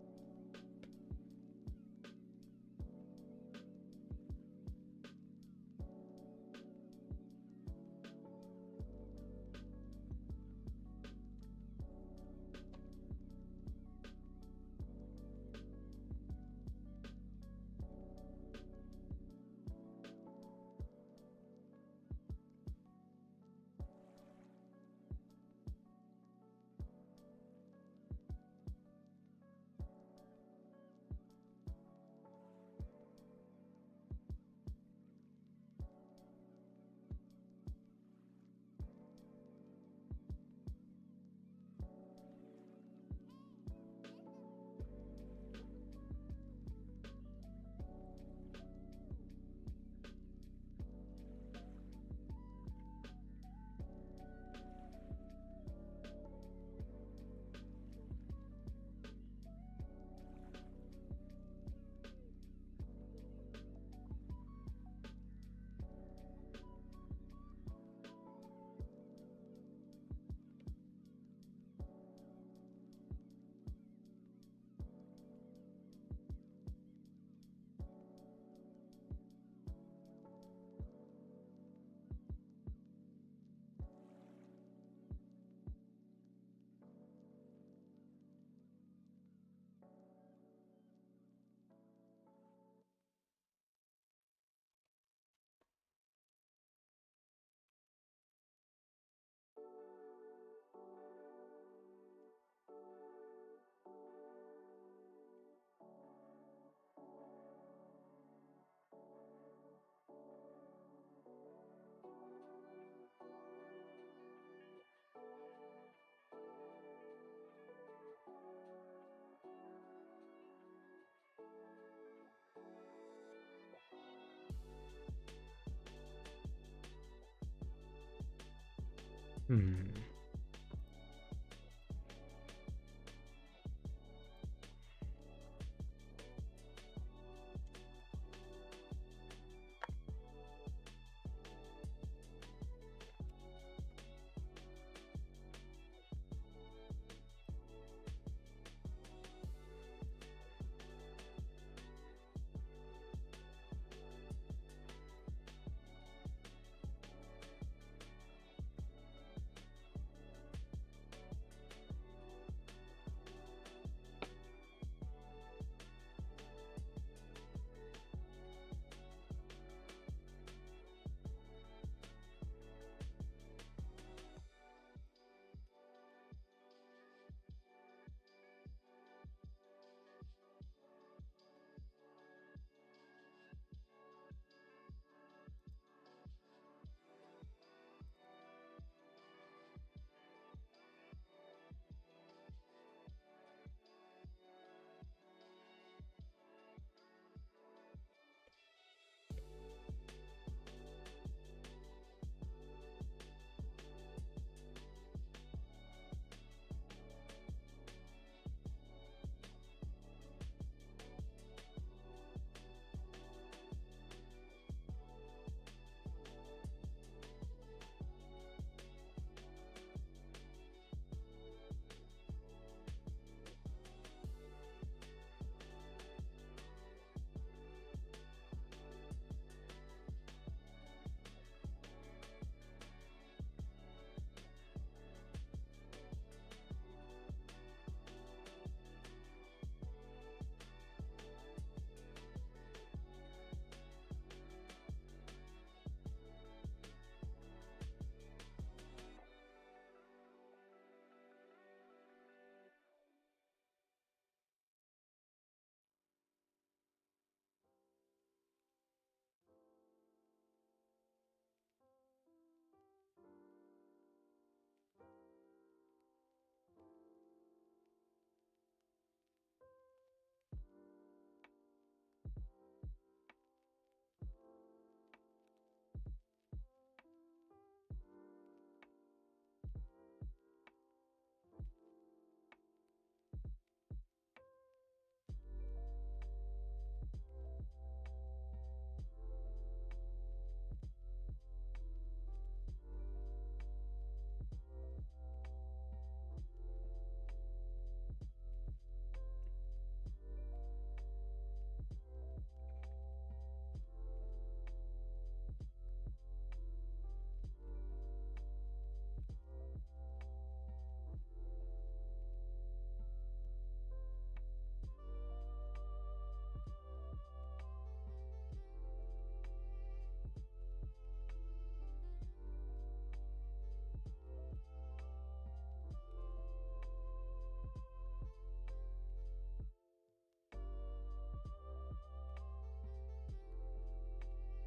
Speaker 1: Hmm.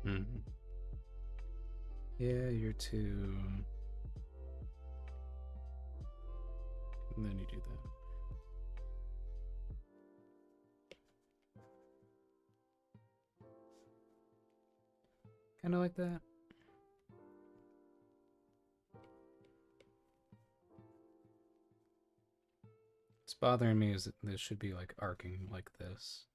Speaker 1: Hmm. Yeah, you're too. And then you do that. Kind of like that. What's bothering me is that this should be like arcing like this.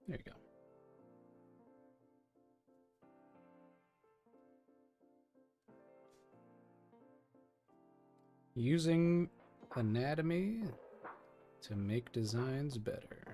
Speaker 1: There you go. Using anatomy to make designs better.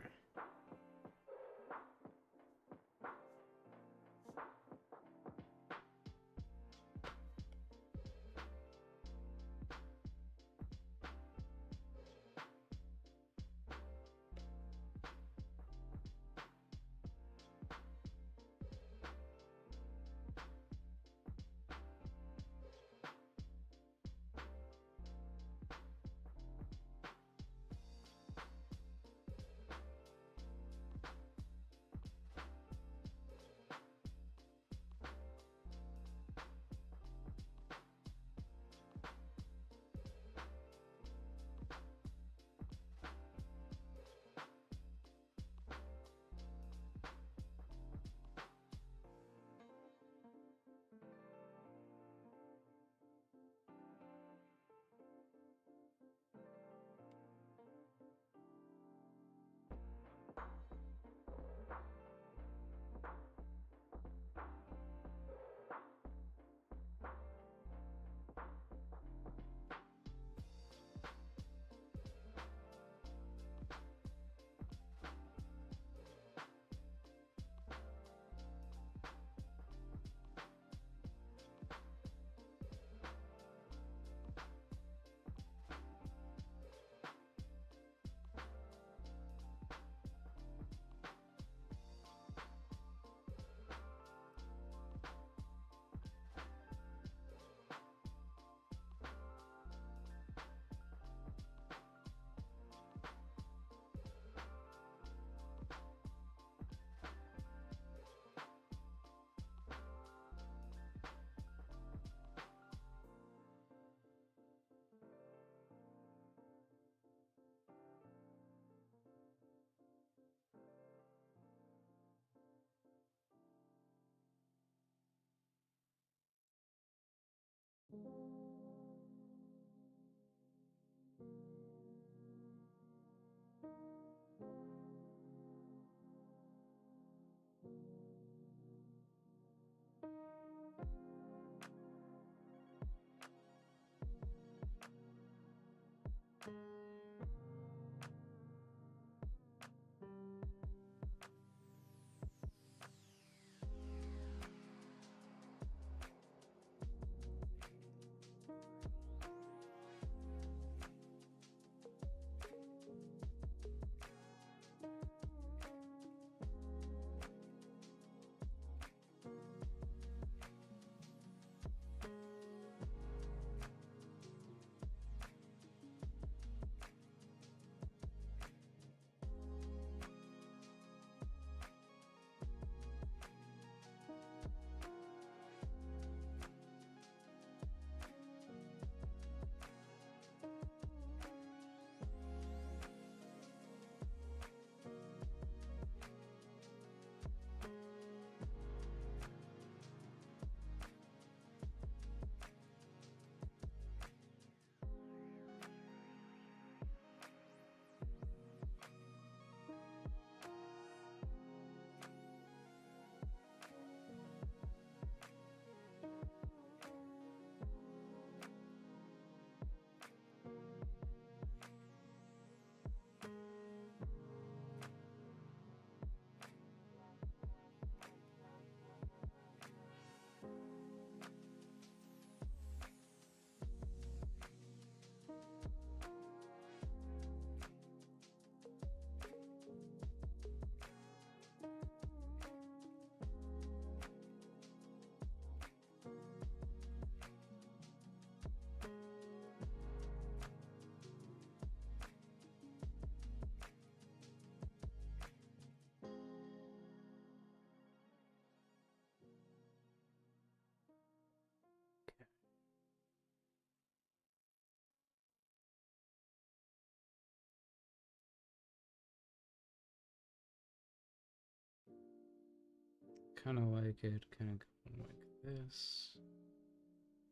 Speaker 1: kind of like it kind of going like this.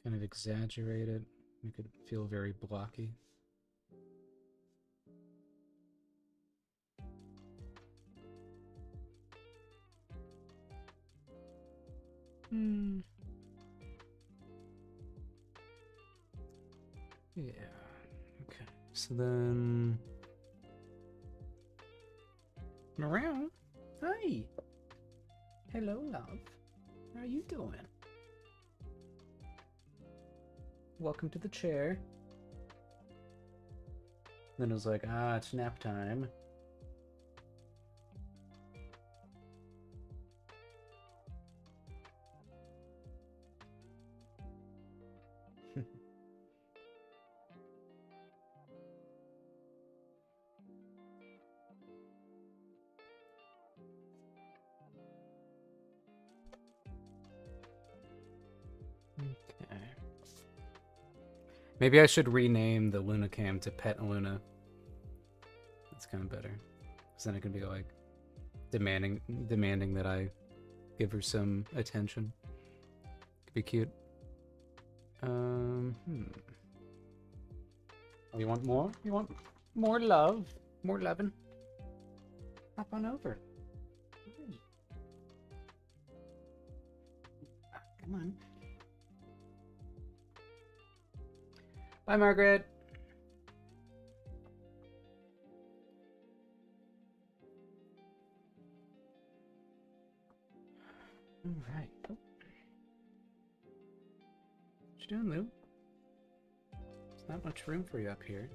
Speaker 1: Kind of exaggerate it. Make it feel very blocky. Yeah. Okay. So then... Meow. Hi. Hello, love. How are you doing? Welcome to the chair. Then it was like, ah, it's nap time. Okay. Maybe I should rename the Luna Cam to Pet Luna. That's kind of better. Because then it can be like demanding that I give her some attention. Could be cute. Oh, you want more? You want more love? More lovin'? Hop on over. Come on. Bye, Margaret. All right. Oh. What you doing, Lou? There's not much room for you up here.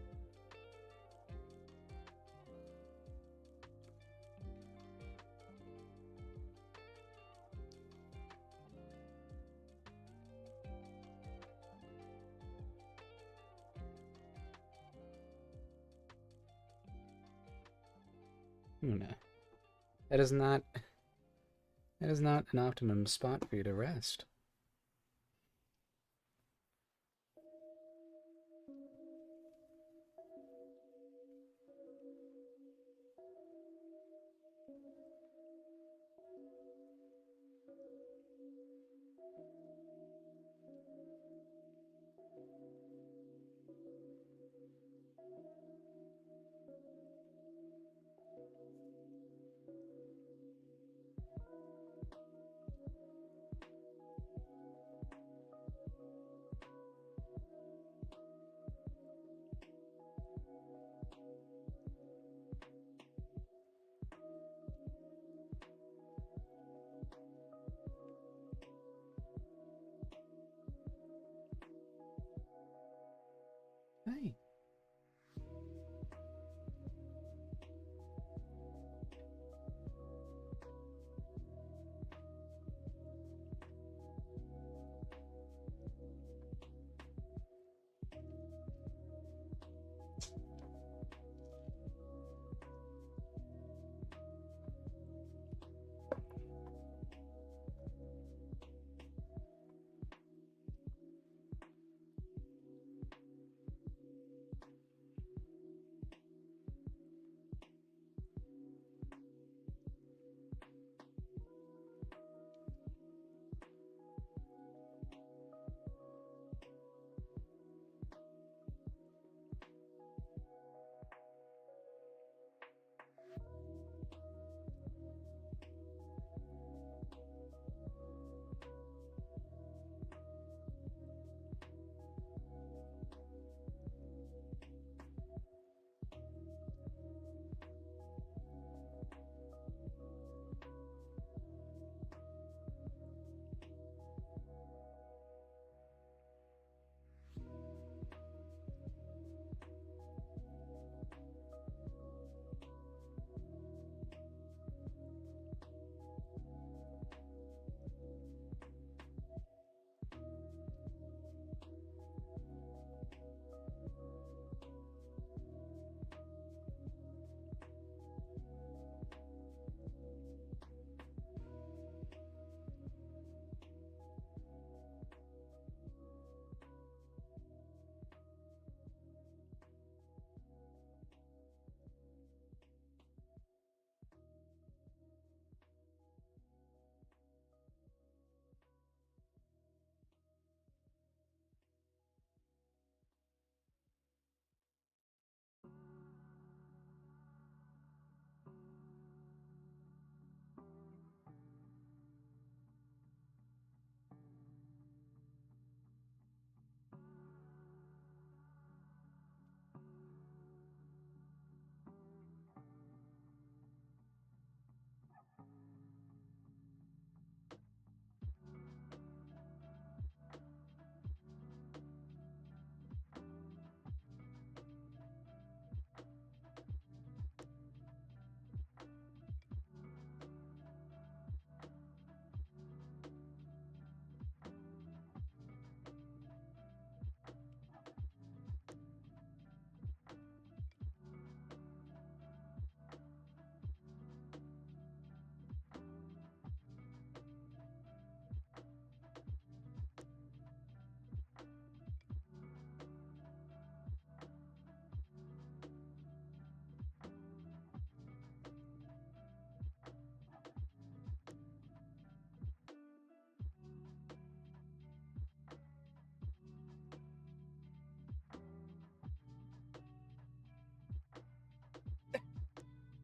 Speaker 1: No. That is not an optimum spot for you to rest. Hey.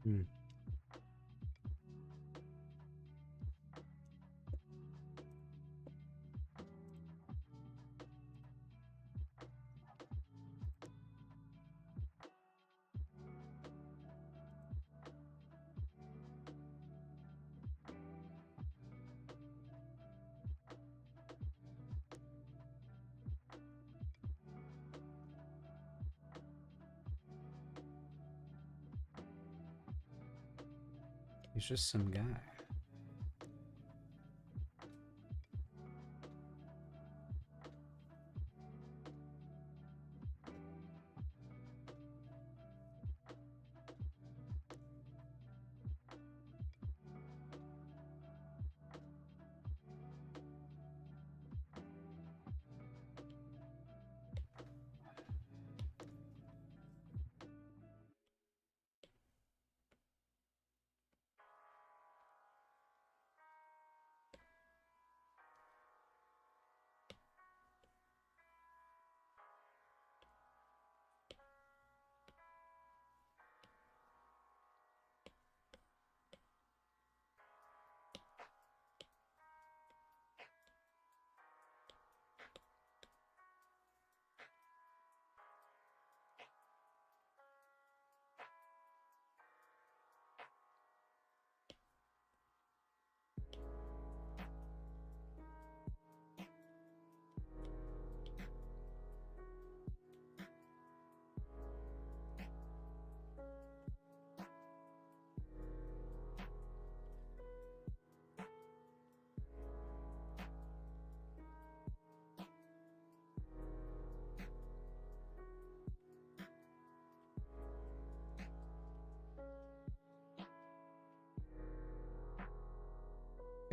Speaker 1: Hmm. He's just some guy.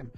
Speaker 1: Come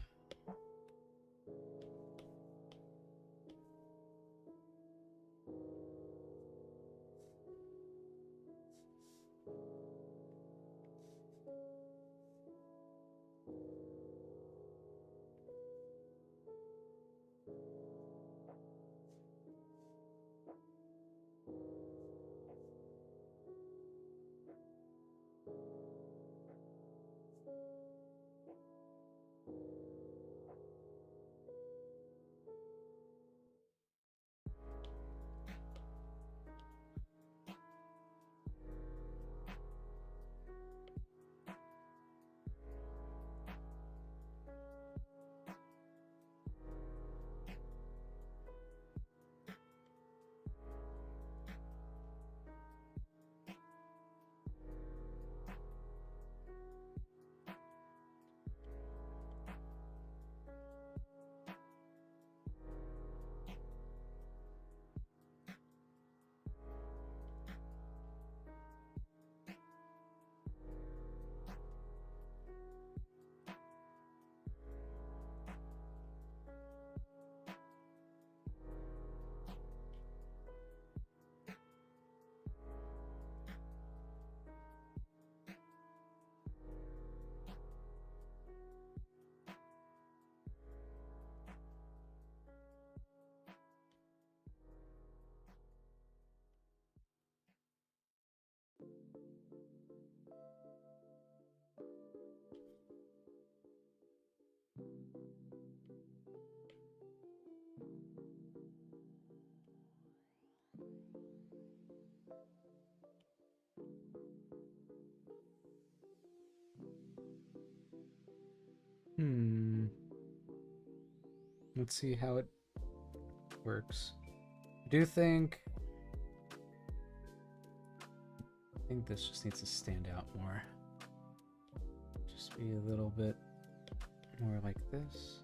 Speaker 1: Hmm. Let's see how it works. I do think. I think this just needs to stand out more. Just be a little bit more like this.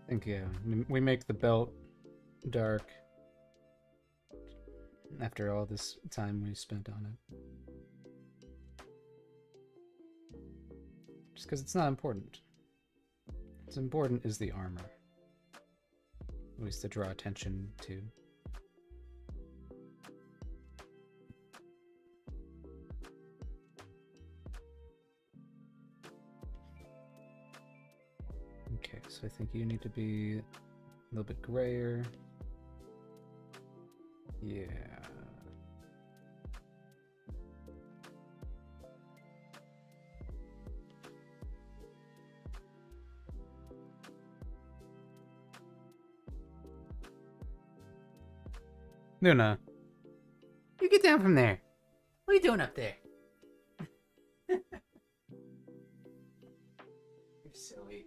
Speaker 1: I think, yeah, we make the belt dark. after all this time we spent on it. Just because it's not important. What's important is the armor. At least to draw attention to. Okay, so I think you need to be a little bit grayer. Yeah. Luna, you get down from there. What are you doing up there? You're silly.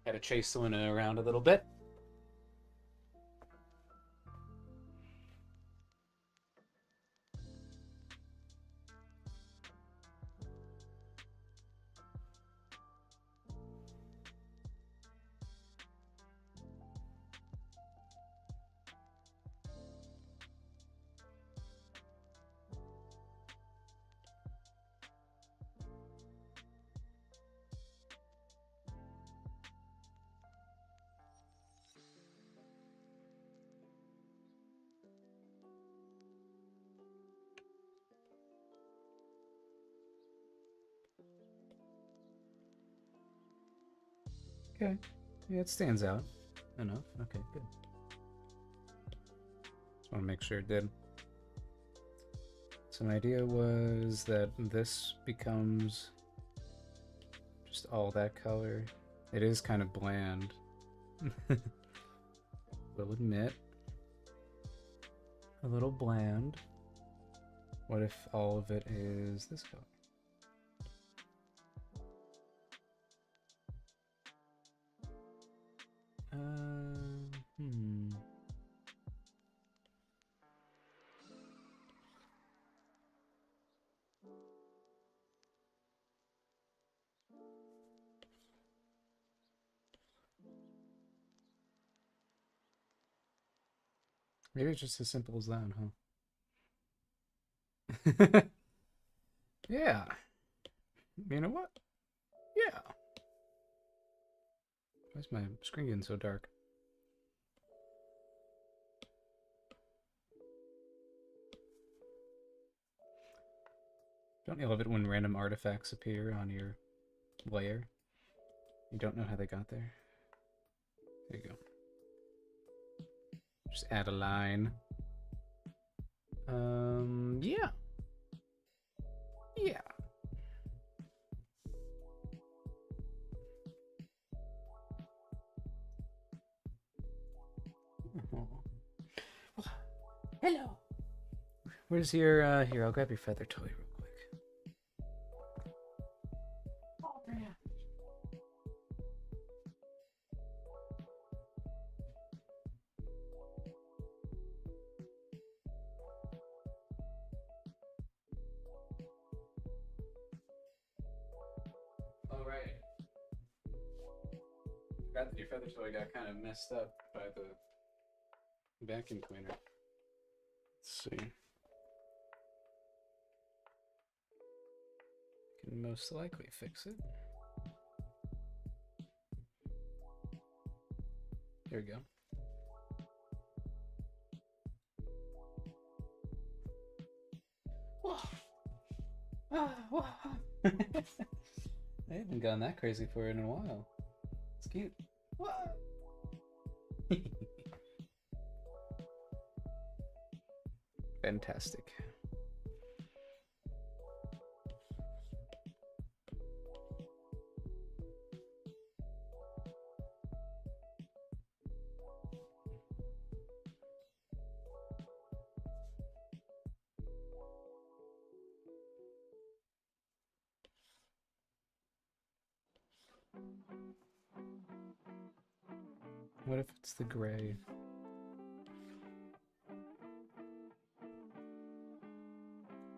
Speaker 1: Had to chase Luna around a little bit. Okay. Yeah, it stands out enough. Okay, good. Just want to make sure it did. So my idea was that this becomes just all that color. It is kind of bland. Will admit. A little bland. What if all of it is this color? Hmm. Maybe it's just as simple as that, huh? Yeah. You know what? Yeah. Why is my screen getting so dark? Don't you love it when random artifacts appear on your layer? You don't know how they got there? There you go. Just add a line. Yeah. Yeah. Oh. Hello. Where's your, here, I'll grab your feather toy real quick. Oh, man. All right. Forgot that your feather toy got kind of messed up by the vacuum cleaner. Let's see. Can most likely fix it. Here we go. Whoa. Ah, whoa. I haven't gone that crazy for it in a while. It's cute. Whoa. Fantastic. What if it's the gray?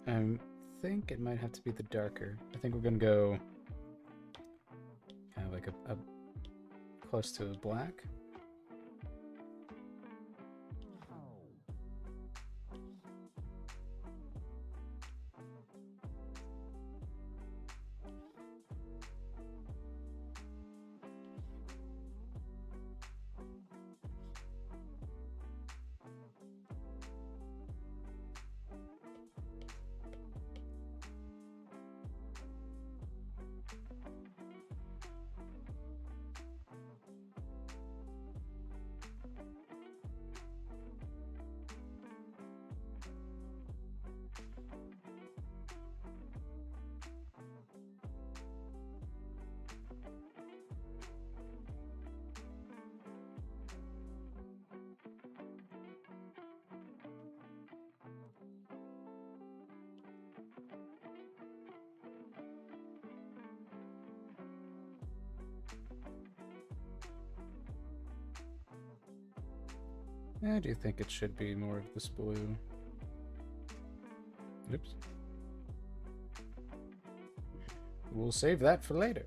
Speaker 1: I think it might have to be the darker. I think we're gonna go kind of like a close to a black. I do think it should be more of this blue. Oops. We'll save that for later.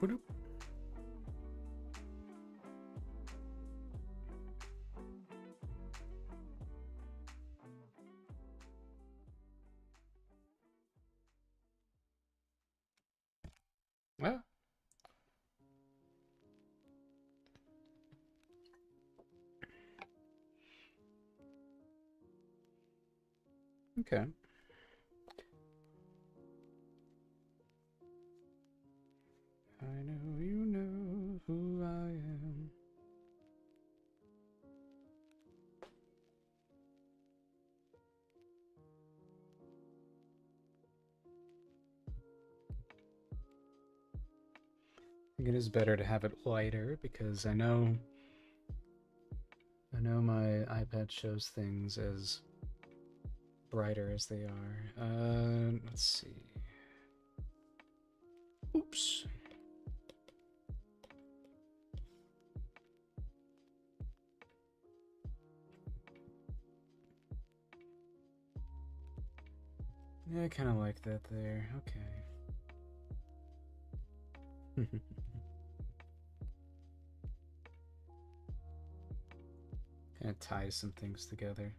Speaker 1: Boop. Ah. Okay. I know you know who I am. I think it is better to have it lighter because I know my iPad shows things as brighter as they are. Let's see. Oops. Yeah, I kind of like that there. Okay. Kind of ties some things together.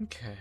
Speaker 1: Okay.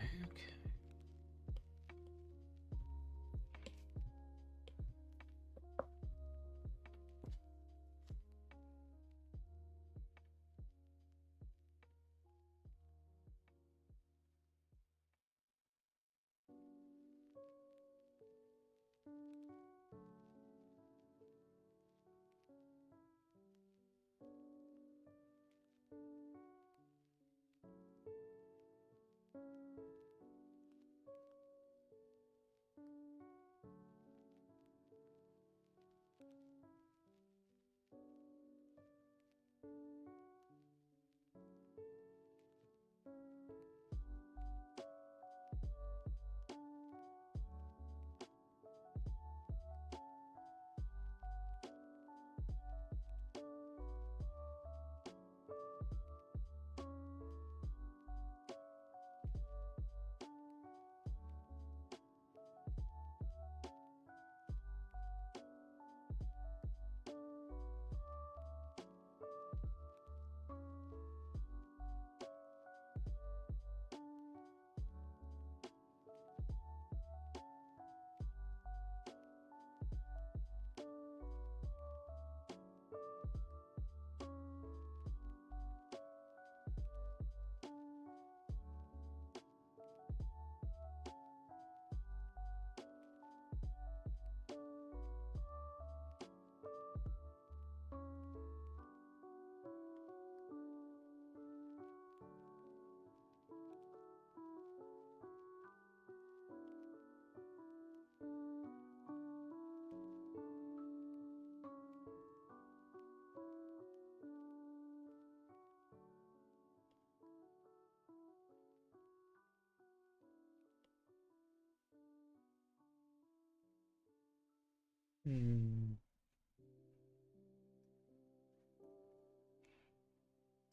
Speaker 1: Hmm.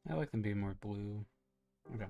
Speaker 1: I like them being more blue. Okay.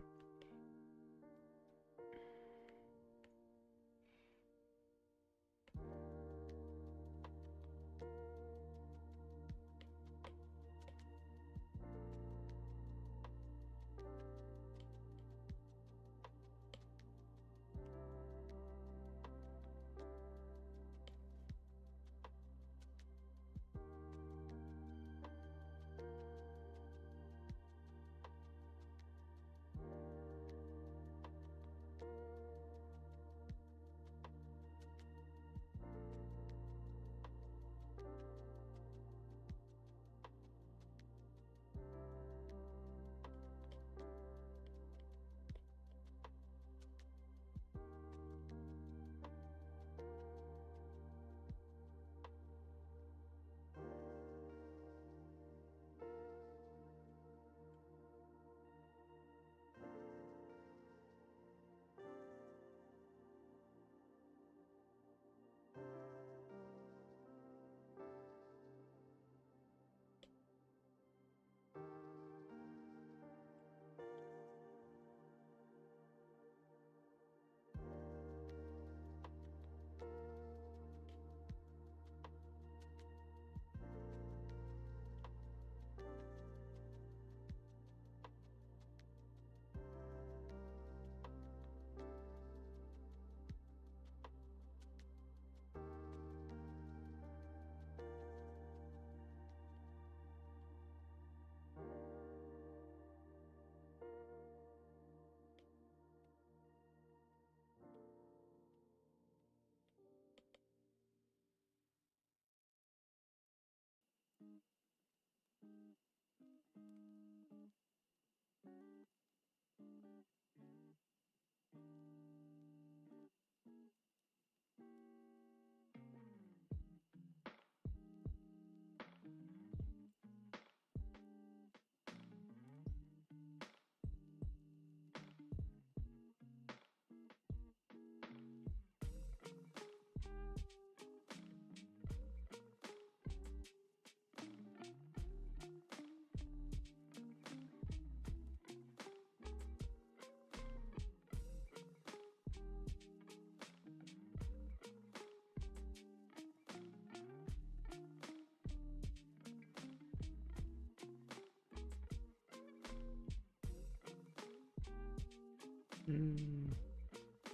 Speaker 1: Mm.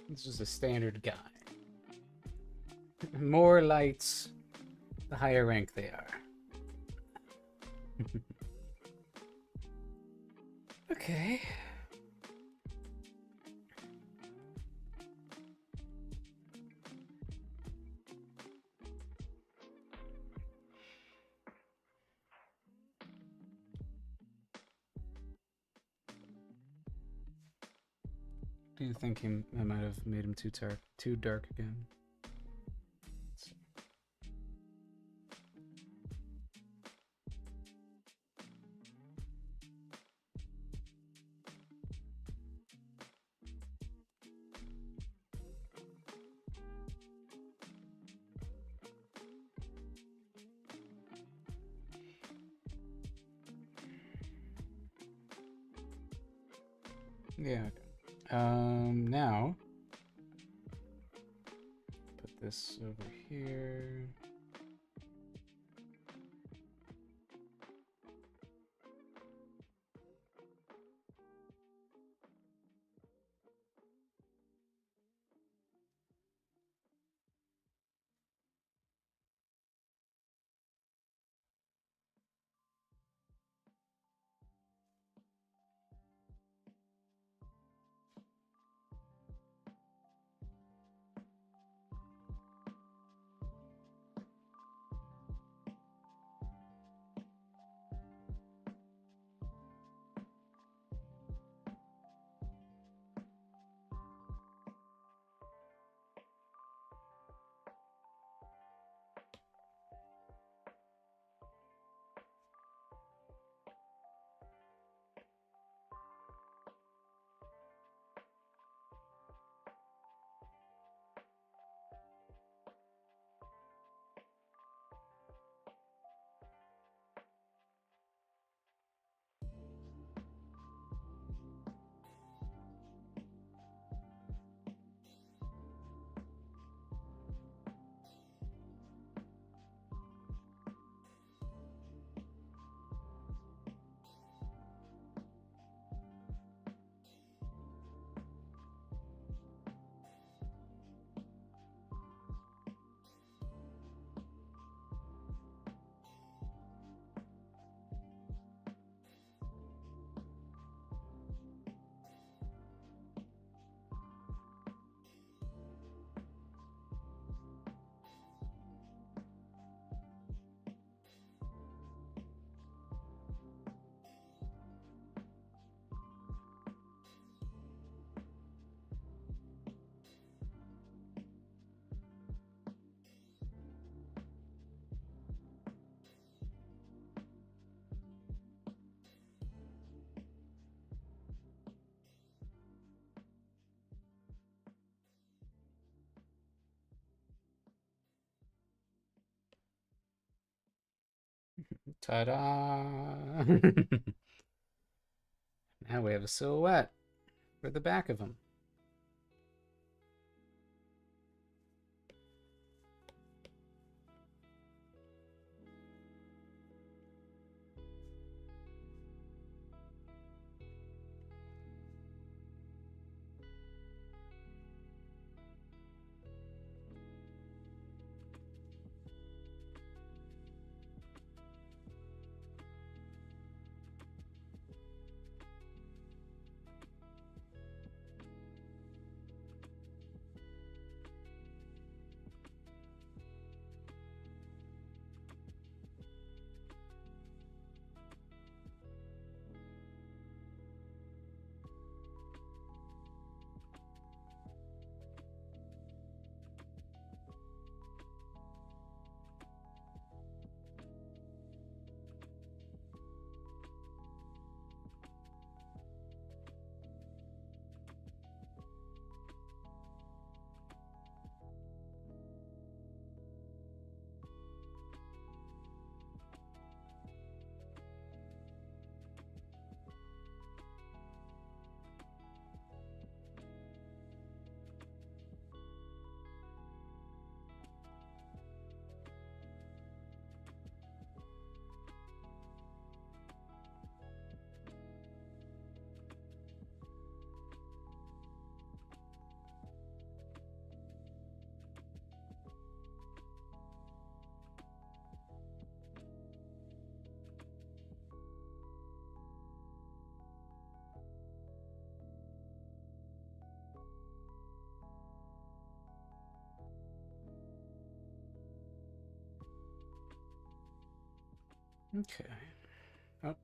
Speaker 1: This is a standard guy. More lights, the higher rank they are. Okay. Do you think I might have made him too dark again? Yeah. Now put this over here. Ta-da! Now we have a silhouette for the back of him. Okay. Oh.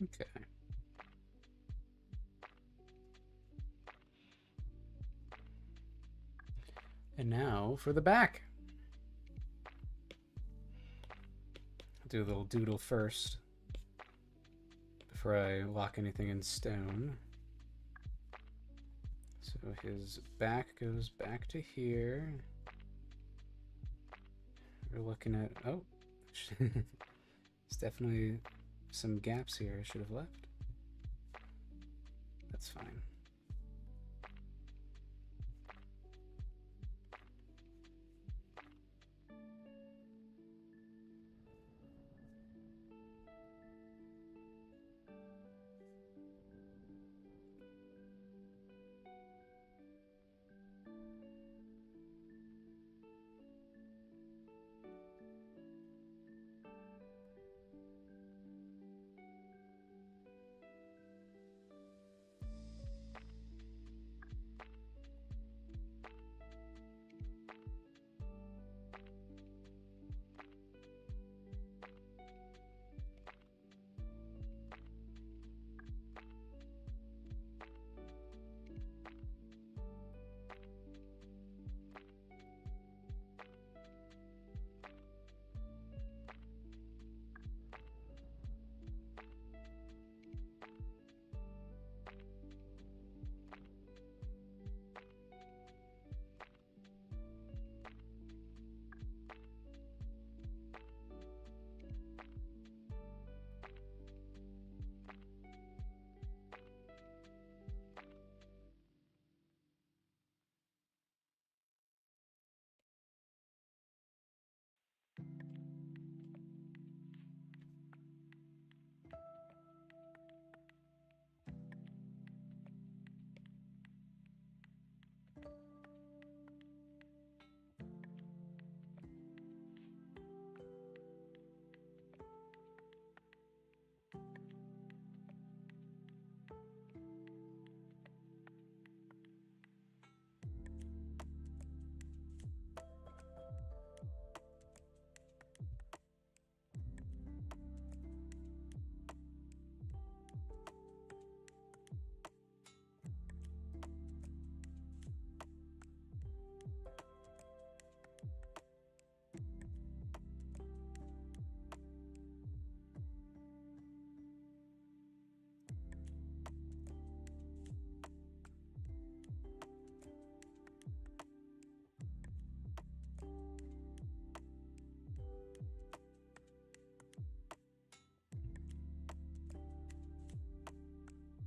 Speaker 1: Okay. And now for the back. I'll do a little doodle first before I lock anything in stone. So his back goes back to here. We're looking at, oh, there's definitely some gaps here I should have left. That's fine.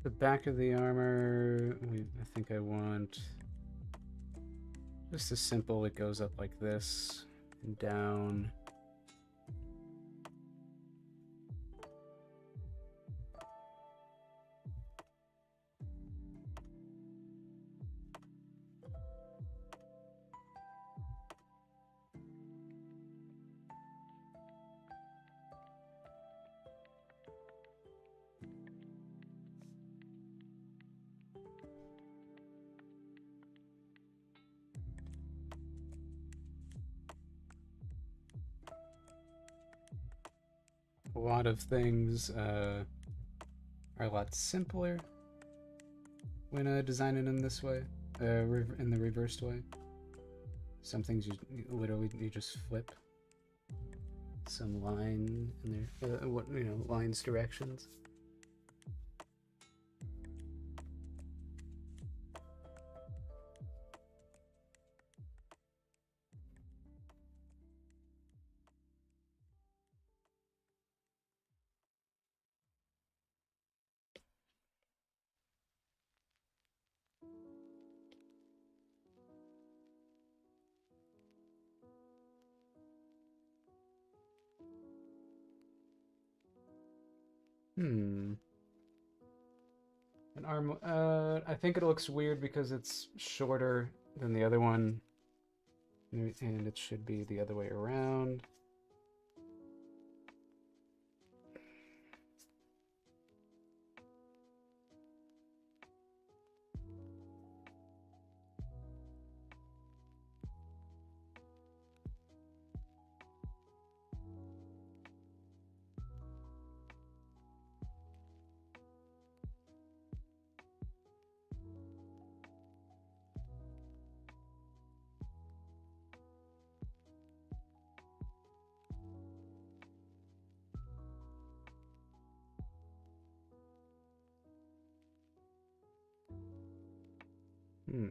Speaker 1: the back of the armor, I think I want just a simple, it goes up like this and down. A lot of things are a lot simpler when designing in this way, in the reversed way. Some things you literally you just flip some line in there, lines directions. An arm. I think it looks weird because it's shorter than the other one, and it should be the other way around. Hmm.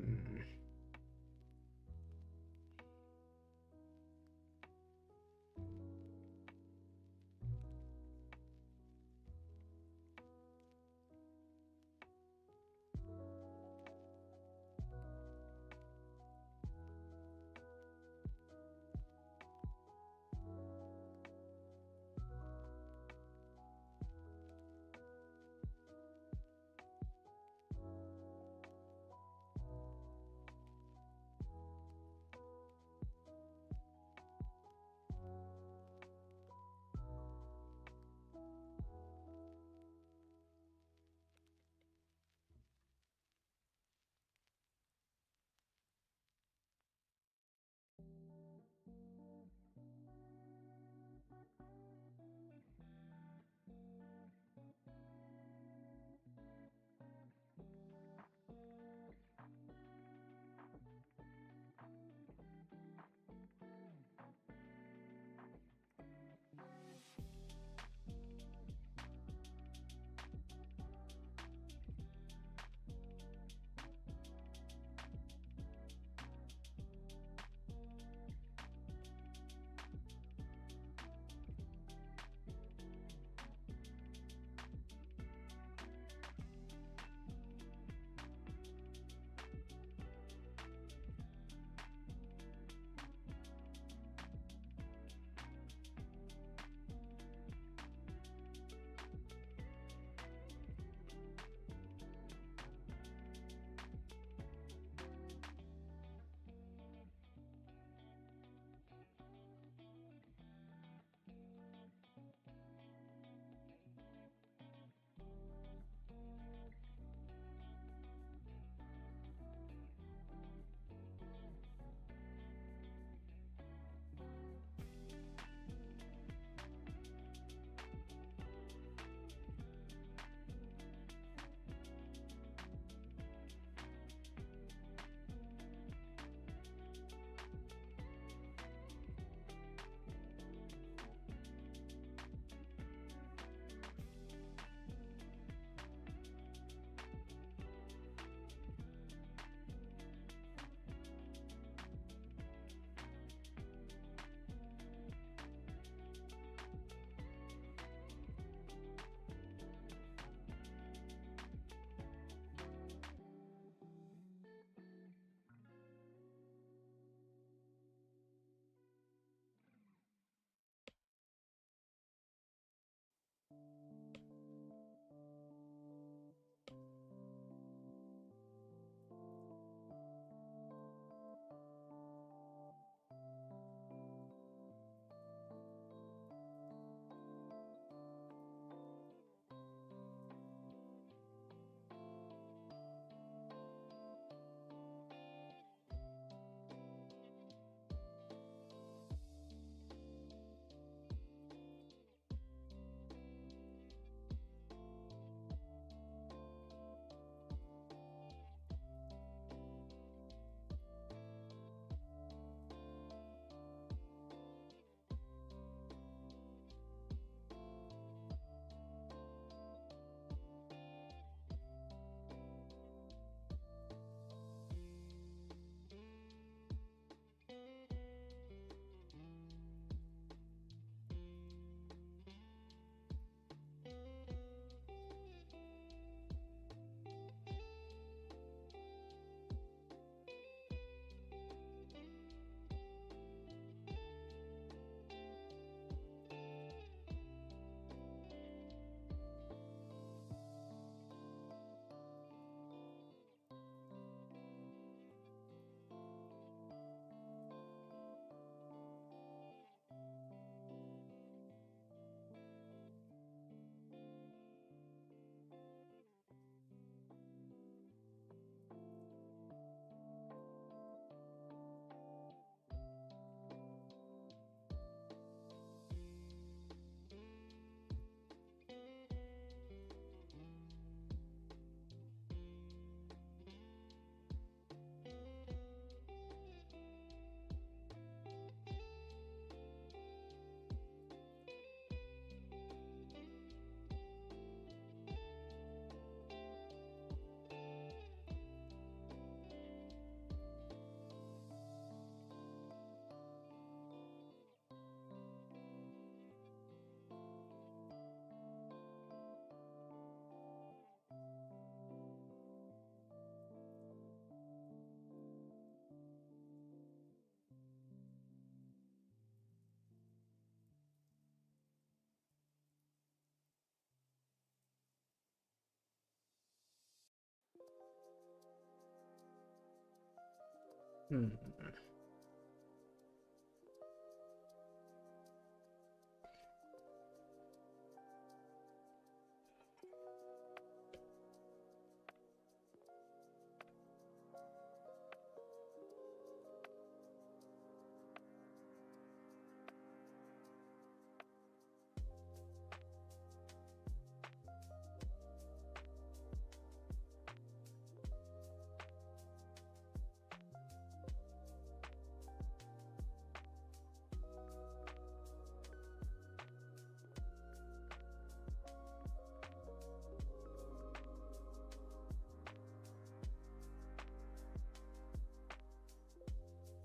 Speaker 1: Hmm.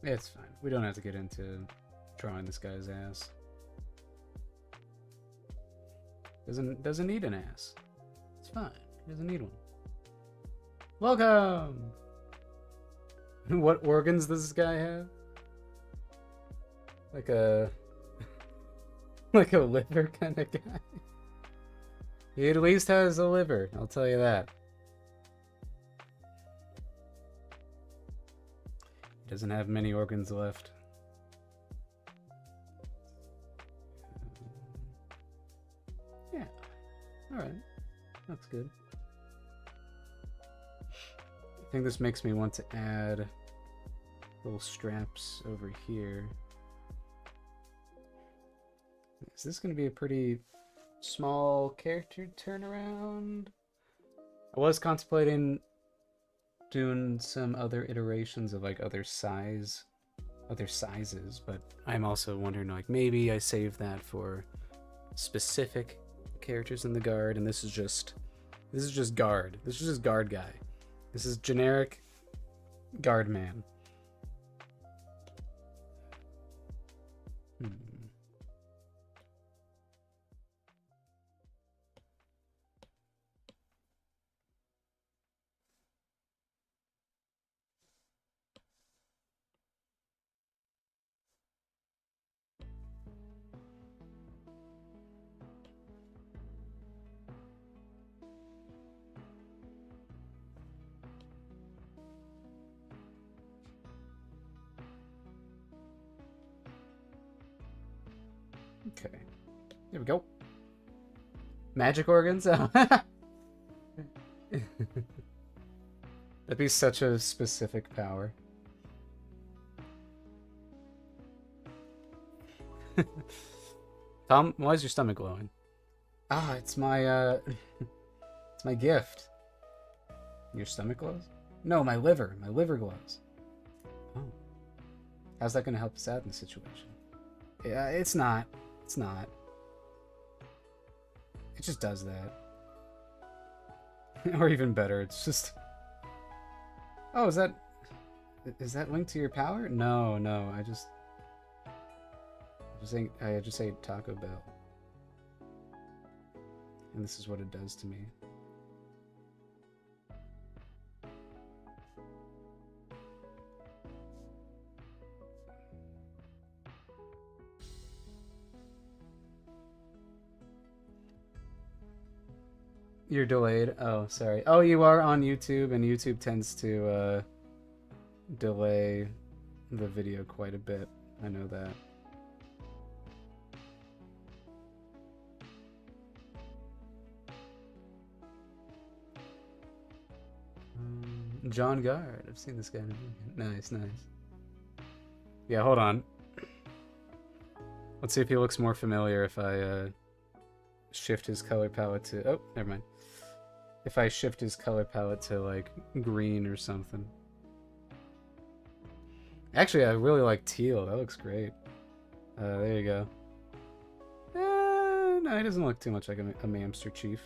Speaker 1: It's fine. We don't have to get into drawing this guy's ass. Doesn't need an ass. It's fine. He doesn't need one. Welcome! What organs does this guy have? Like a... like a liver kind of guy? He at least has a liver, I'll tell you that. He doesn't have many organs left. Yeah. Alright. That's good. I think this makes me want to add little straps over here. Is this going to be a pretty small character turnaround? I was contemplating doing some other iterations of like other sizes, but I'm also wondering like maybe I save that for specific characters in the guard, and this is just guard. This is just guard guy. This is generic guard man. Okay, there we go. Magic organs? Oh. That'd be such a specific power. Tom, why is your stomach glowing? Ah, it's my it's my gift. Your stomach glows? No, my liver. My liver glows. Oh. How's that gonna help us out in the situation? Yeah, it's not. It's not. It just does that. Or even better, it's just... Oh, is that linked to your power? No, no, I just ate Taco Bell. And this is what it does to me. You're delayed. Oh, sorry. Oh, you are on YouTube, and YouTube tends to delay the video quite a bit. I know that. John Guard. I've seen this guy. Nice, nice. Yeah, hold on. Let's see if he looks more familiar if I shift his color palette to... Oh, never mind. If I shift his color palette to, like, green or something. Actually, I really like teal. That looks great. There you go. No, he doesn't look too much like a Mamster Chief.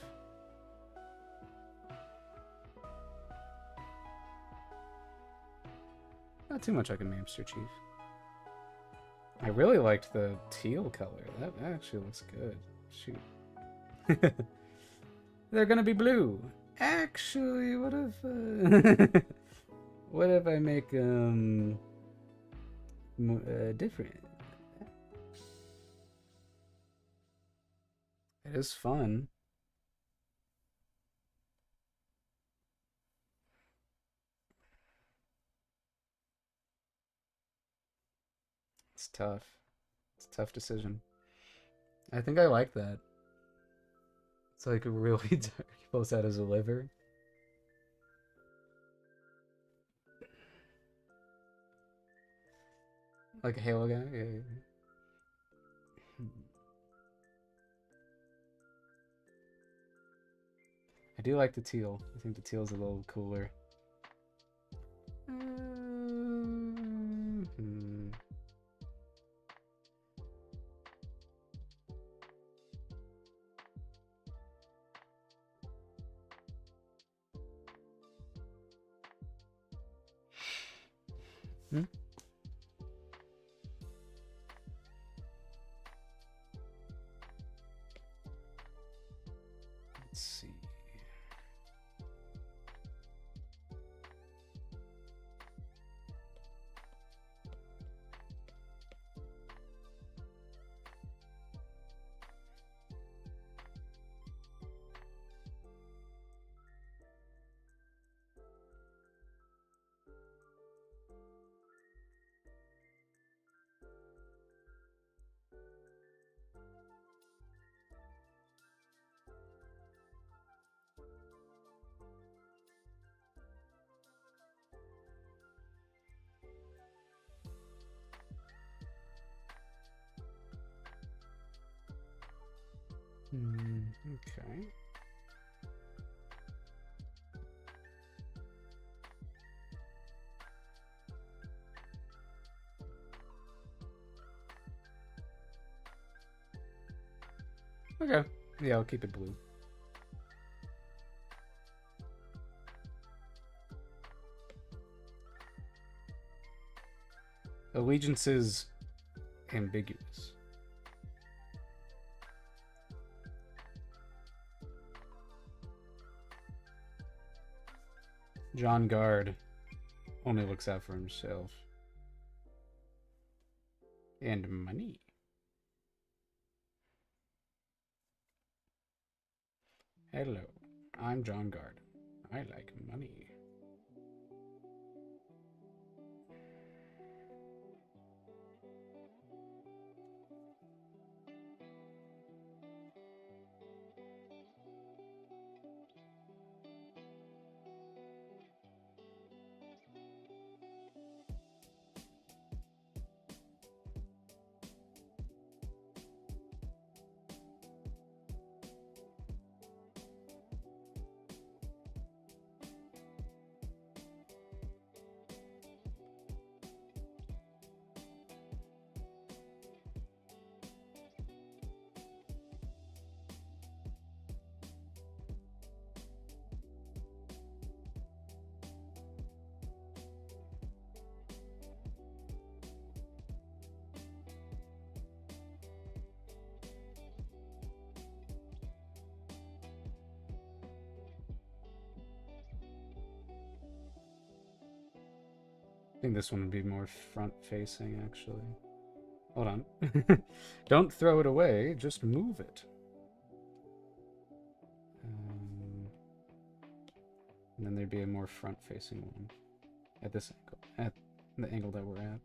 Speaker 1: Not too much like a Mamster Chief. I really liked the teal color. That actually looks good. Shoot. They're gonna be blue. Actually, what if what if I make different? It is fun. It's tough. It's a tough decision. I think I like that. It's like really dark. He pulls out his liver. Like a Halo guy? Yeah, yeah. I do like the teal. I think the teal's a little cooler. Mm-hmm. Hmm? Let's see. Okay. Okay. Yeah, I'll keep it blue. Allegiance is ambiguous. John Guard only looks out for himself. And money. Hello, I'm John Guard. I like money. I think this one would be more front facing, actually. Hold on. Don't throw it away, just move it. And then there'd be a more front facing one at this angle, at the angle that we're at.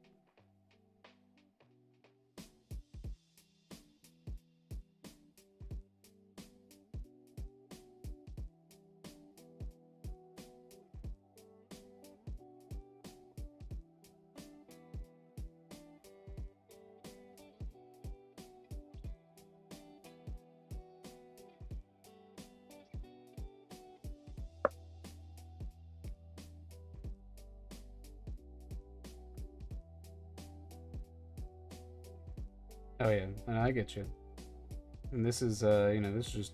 Speaker 1: Oh yeah, I get you. And this is, this is just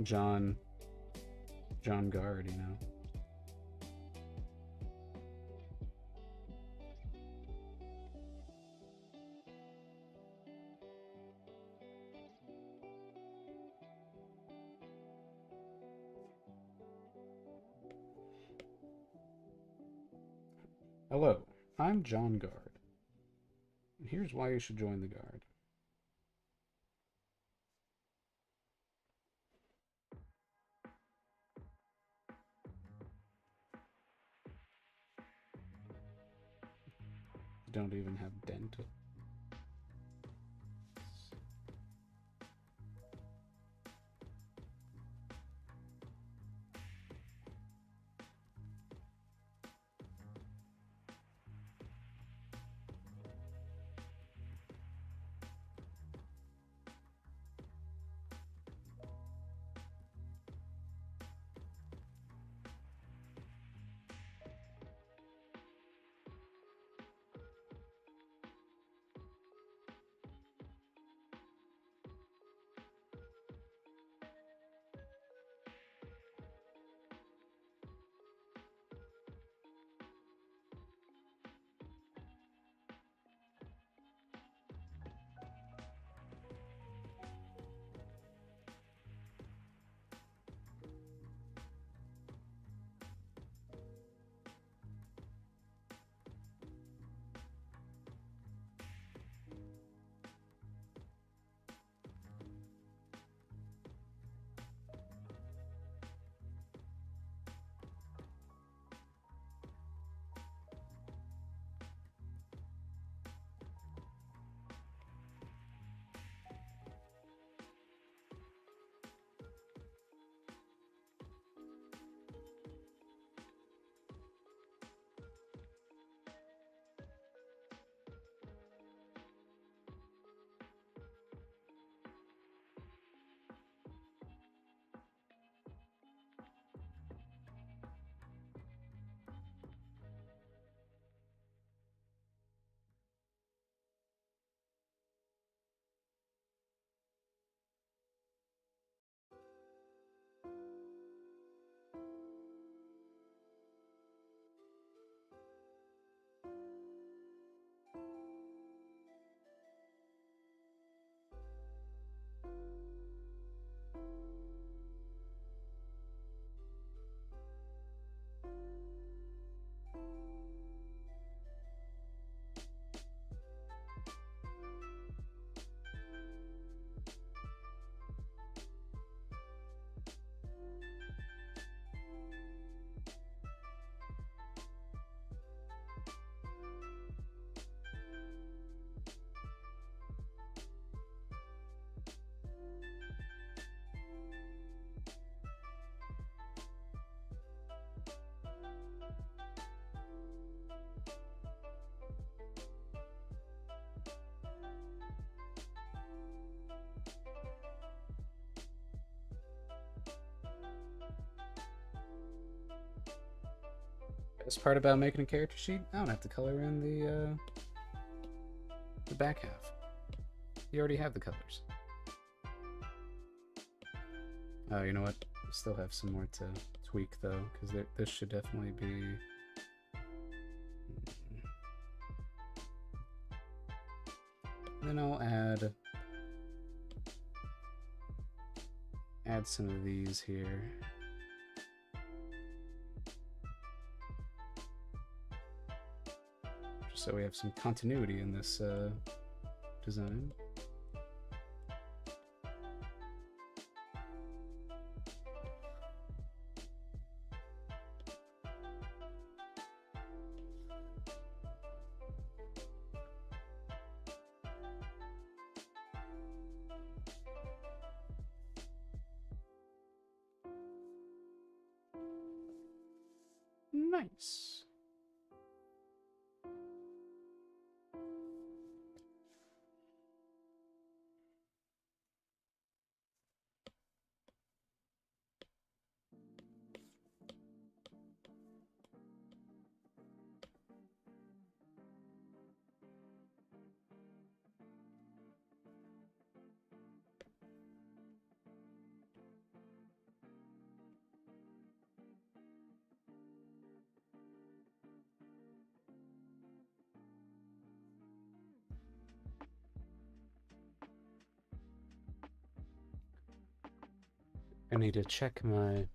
Speaker 1: John Guard, you know. Hello, I'm John Guard. And here's why you should join the Guard. Don't even have dental. Best part about making a character sheet, I don't have to color in the back half. You already have the colors. Oh, you know what? I still have some more to tweak though, because this should definitely be. Then I'll add some of these here. Just so we have some continuity in this design. Nice. I need to check my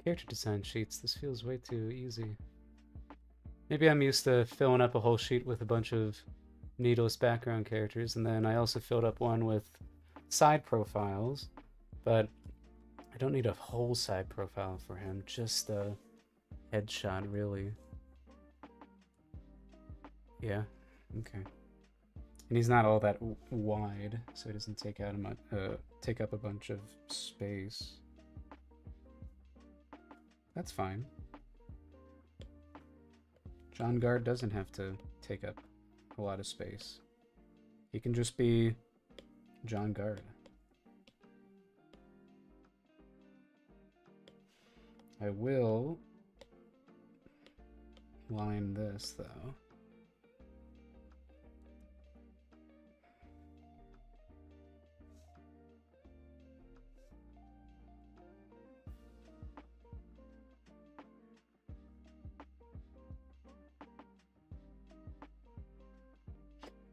Speaker 1: character design sheets. This feels way too easy. Maybe I'm used to filling up a whole sheet with a bunch of needless background characters, and then I also filled up one with side profiles, but I don't need a whole side profile for him, just a headshot, really. Yeah, okay. And he's not all that wide, so he doesn't take up a bunch of space. That's fine. John Guard doesn't have to take up a lot of space. He can just be John Guard. I will line this, though.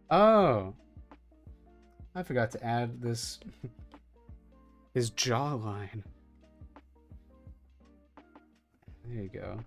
Speaker 1: Oh! I forgot to add this... his jawline. There you go.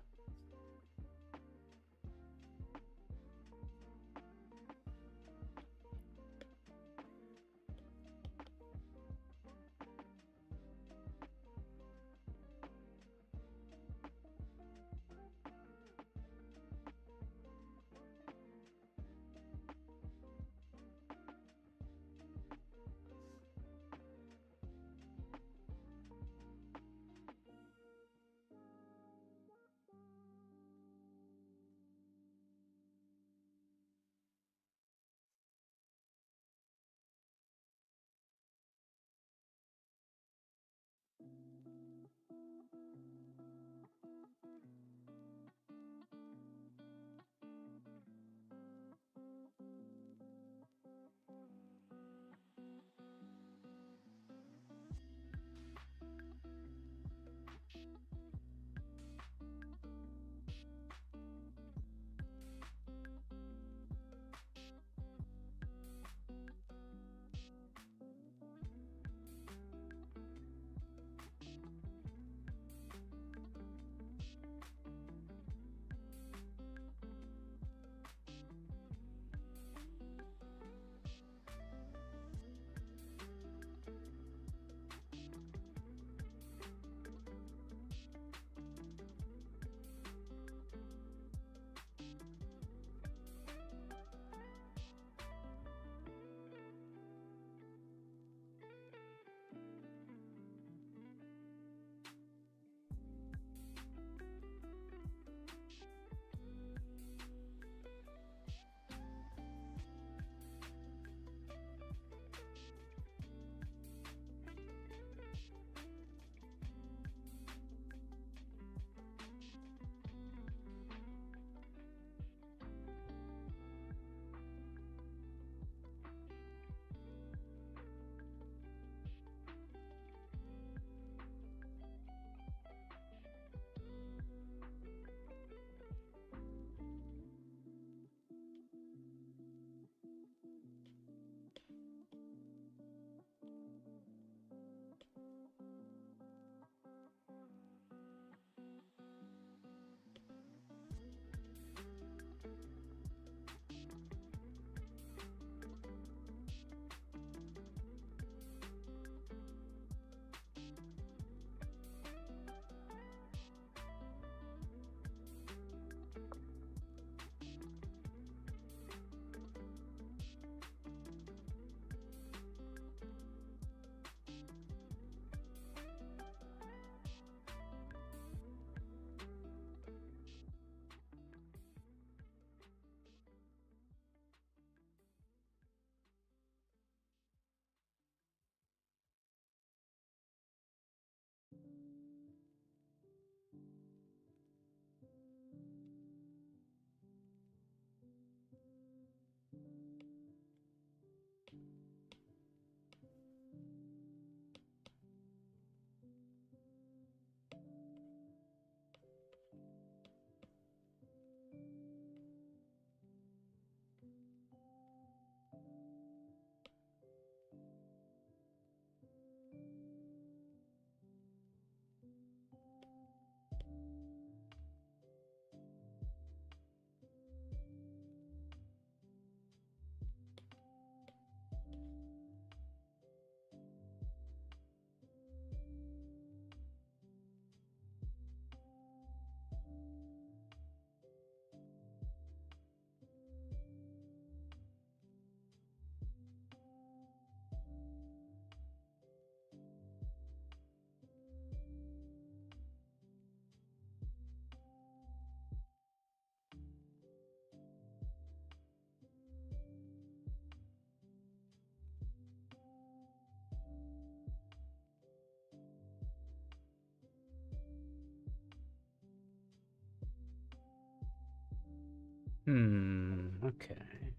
Speaker 1: Okay.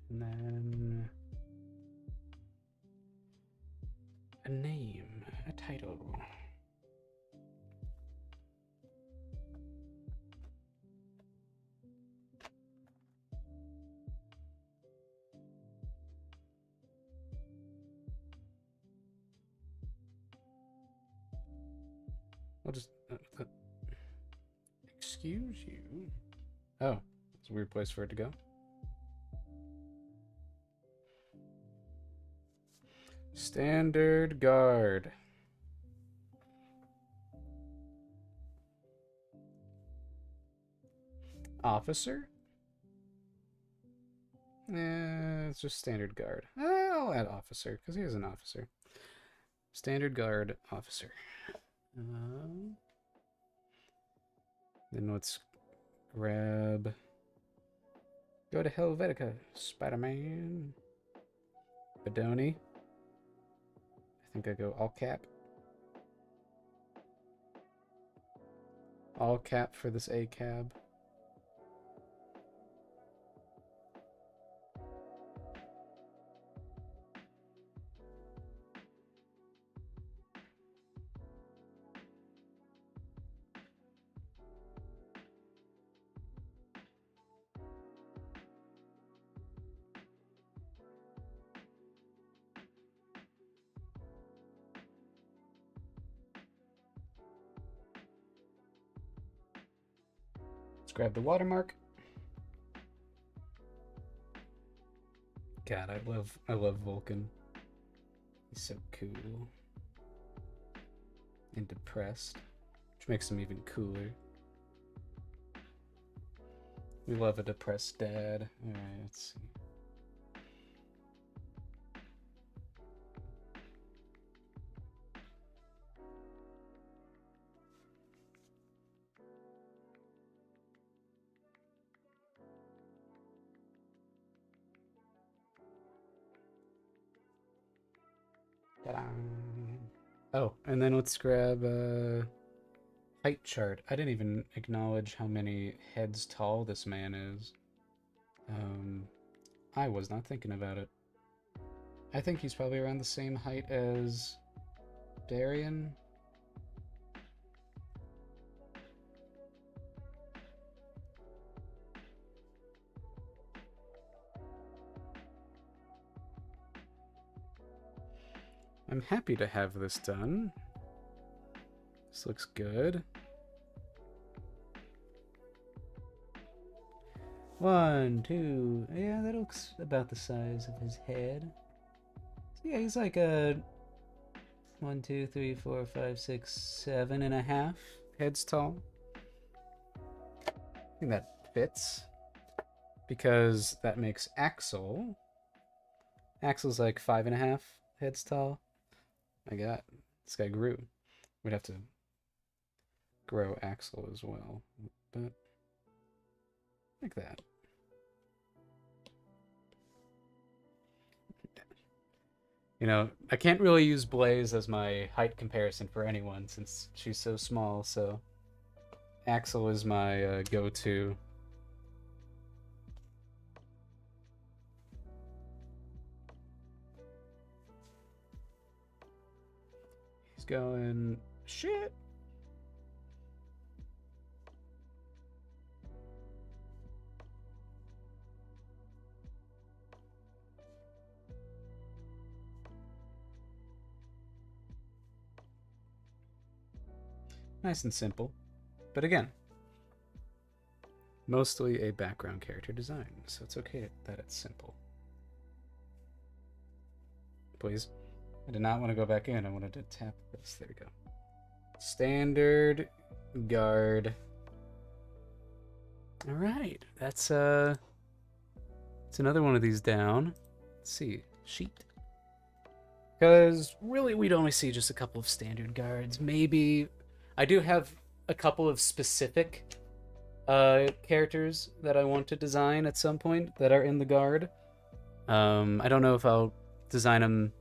Speaker 1: And then a name, a title. I'll just... excuse you. Oh, it's a weird place for it to go. Standard guard. Officer? It's just standard guard. I'll add officer, because he is an officer. Standard guard officer. Then let's grab... Go to Helvetica, Spider-Man. Bedoni. I think I go all cap. All cap for this A cab. Let's grab the watermark. God, I love Vulcan. He's so cool. And depressed, which makes him even cooler. We love a depressed dad. Alright, let's see. Ta-da. Oh, and then let's grab a height chart. I didn't even acknowledge how many heads tall this man is. I was not thinking about it. I think he's probably around the same height as Darien. I'm happy to have this done. This looks good. 1, 2, yeah, that looks about the size of his head. So yeah, he's like a 1, 2, 3, 4, 5, 6, 7.5 heads tall. I think that fits because that makes Axel. Axel's like 5.5 heads tall. My God, this guy grew. We'd have to grow Axel as well, but like that. You know, I can't really use Blaze as my height comparison for anyone since she's so small, so Axel is my go-to. He's going... shit! Nice and simple. But again, mostly a background character design, so it's okay that it's simple. Please. I did not want to go back in. I wanted to tap this. There we go. Standard guard. All right. That's another one of these down. Let's see. Sheet. Because really we'd only see just a couple of standard guards. Maybe I do have a couple of specific characters that I want to design at some point that are in the guard. I don't know if I'll design them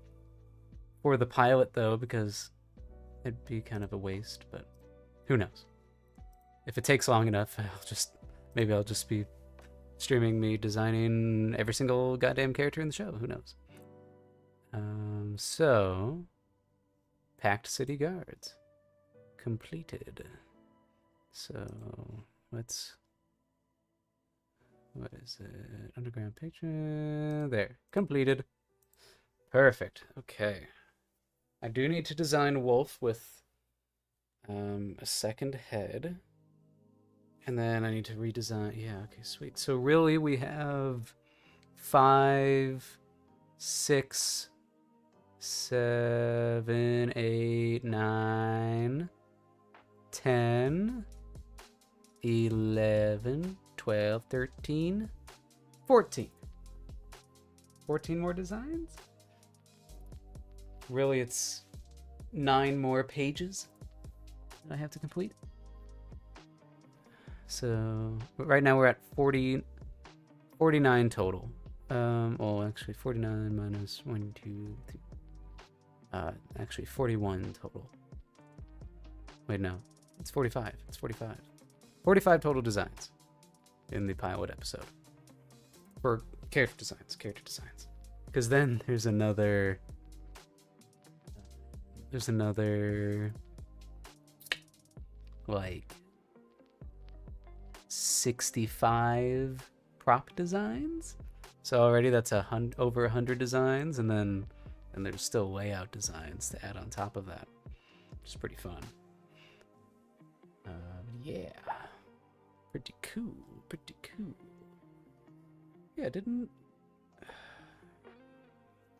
Speaker 1: for the pilot though, because it'd be kind of a waste, but who knows. If it takes long enough, maybe I'll just be streaming me designing every single goddamn character in the show. Who knows? So, Packed City Guards completed. So, what is it? Underground Patron. There, completed. Perfect. Okay. I do need to design Wolf with a second head. And then I need to redesign. Yeah, okay, sweet. So really we have 5, 6, 7, 8, 9, 10, 11, 12, 13, 14. 14 more designs? Really, it's 9 more pages that I have to complete. So right now we're at 49 total. Well, actually 49 minus 1, 2, 3. Actually 41 total. Wait, no, it's 45. It's 45. 45 total designs in the pilot episode for character designs. Because then there's another like 65 prop designs. So already that's over 100 designs, and then there's still layout designs to add on top of that, which is pretty fun. Yeah, pretty cool. Yeah, didn't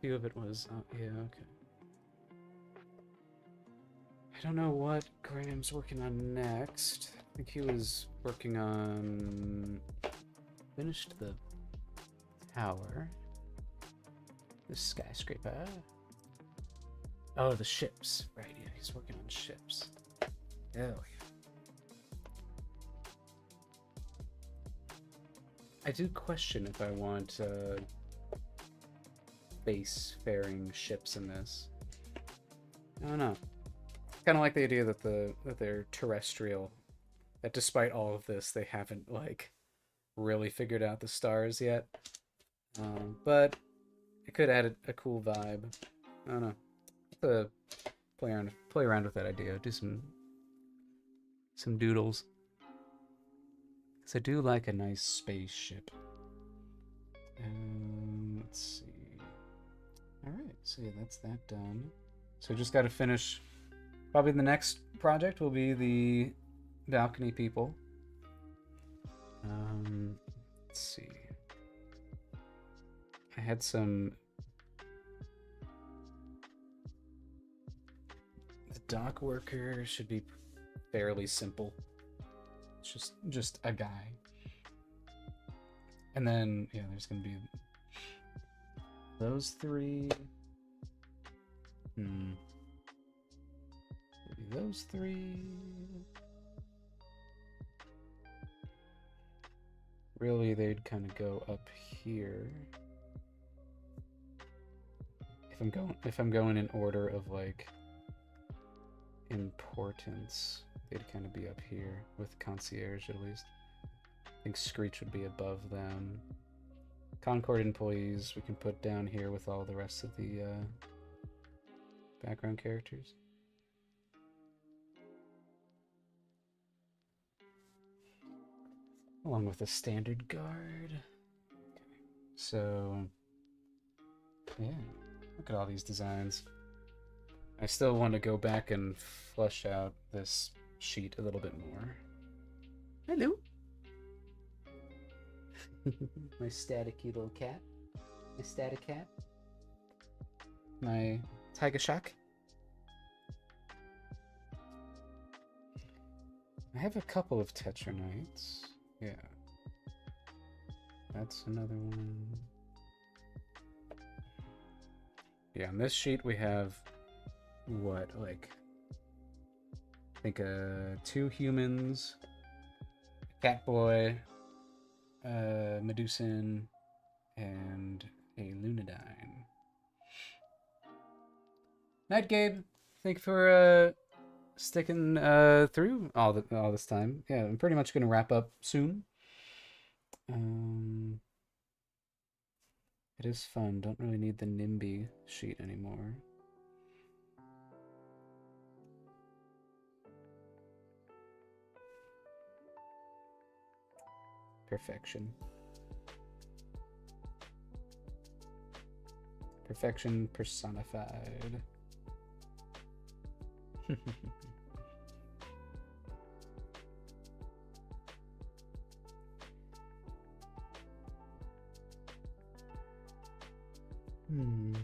Speaker 1: few of it was yeah, okay. I don't know what Graham's working on next. I think he was working on... Finished the tower. The skyscraper. Oh, the ships. Right, yeah, he's working on ships. Oh, yeah. I do question if I want space-faring ships in this. I don't know. Kind of like the idea that they're terrestrial. That despite all of this, they haven't like really figured out the stars yet. But it could add a cool vibe. I don't know. Have to play around with that idea. Do some doodles. Because I do like a nice spaceship. Let's see. All right. So yeah, that's that done. So just got to finish. Probably the next project will be the balcony people. Let's see. I had some... The dock worker should be fairly simple. It's just a guy. And then, yeah, there's gonna be those 3. Maybe those 3. Really, they'd kind of go up here. If I'm going in order of like importance, they'd kind of be up here with concierge at least. I think Screech would be above them. Concord employees we can put down here with all the rest of the background characters. Along with a standard guard. Okay. So, yeah, look at all these designs. I still want to go back and flesh out this sheet a little bit more. Hello. My staticky little cat. My static cat. My tiger shark. I have a couple of Tetranites. Yeah. That's another one. Yeah, on this sheet we have what, like I think 2 humans, a Catboy, Medusan, and a Lunadine. Night, Gabe. Thank you for sticking through all this time. Yeah, I'm pretty much gonna wrap up soon. Um, it is fun. Don't really need the NIMBY sheet anymore. Perfection. Perfection personified. Hmm.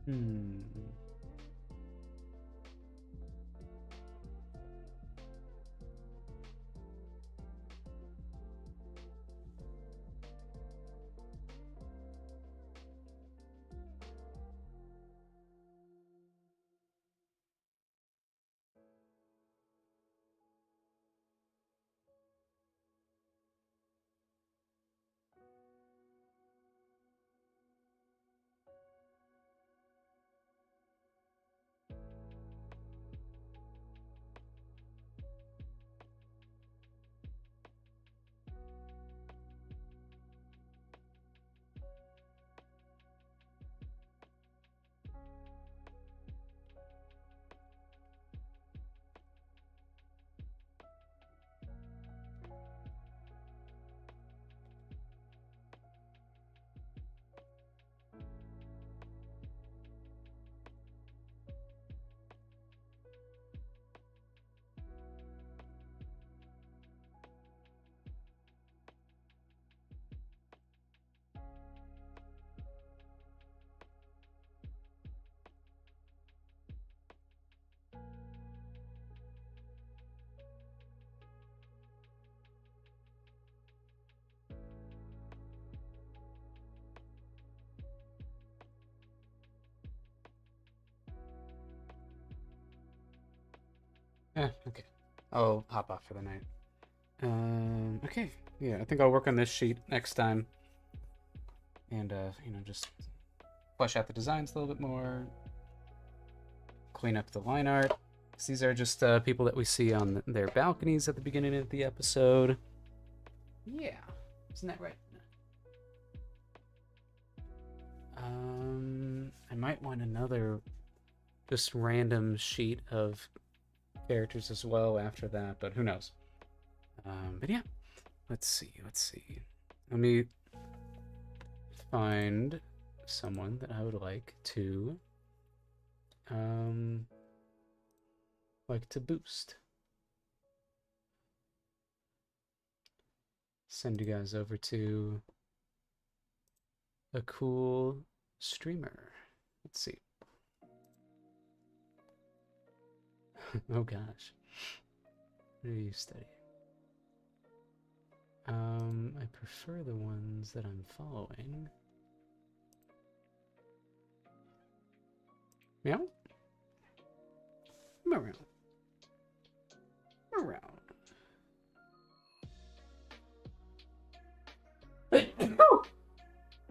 Speaker 1: Hmm. Okay. I'll hop off for the night. Okay. Yeah, I think I'll work on this sheet next time. And, just flesh out the designs a little bit more. Clean up the line art. These are just people that we see on their balconies at the beginning of the episode. Yeah. Isn't that right? I might want another just random sheet of characters as well after that, but who knows? But yeah, let's see. Let me find someone that I would like to boost. Send you guys over to a cool streamer. Let's see. Oh gosh. What do you study? I prefer the ones that I'm following. Meow? Come around. Come around.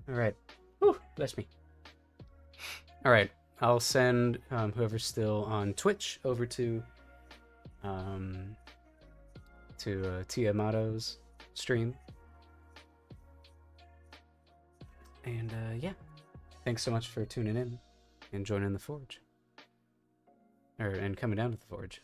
Speaker 1: Alright. Bless me. Alright. I'll send whoever's still on Twitch over to Tia Mato's stream. And yeah, thanks so much for tuning in and joining the Forge, and coming down to the Forge.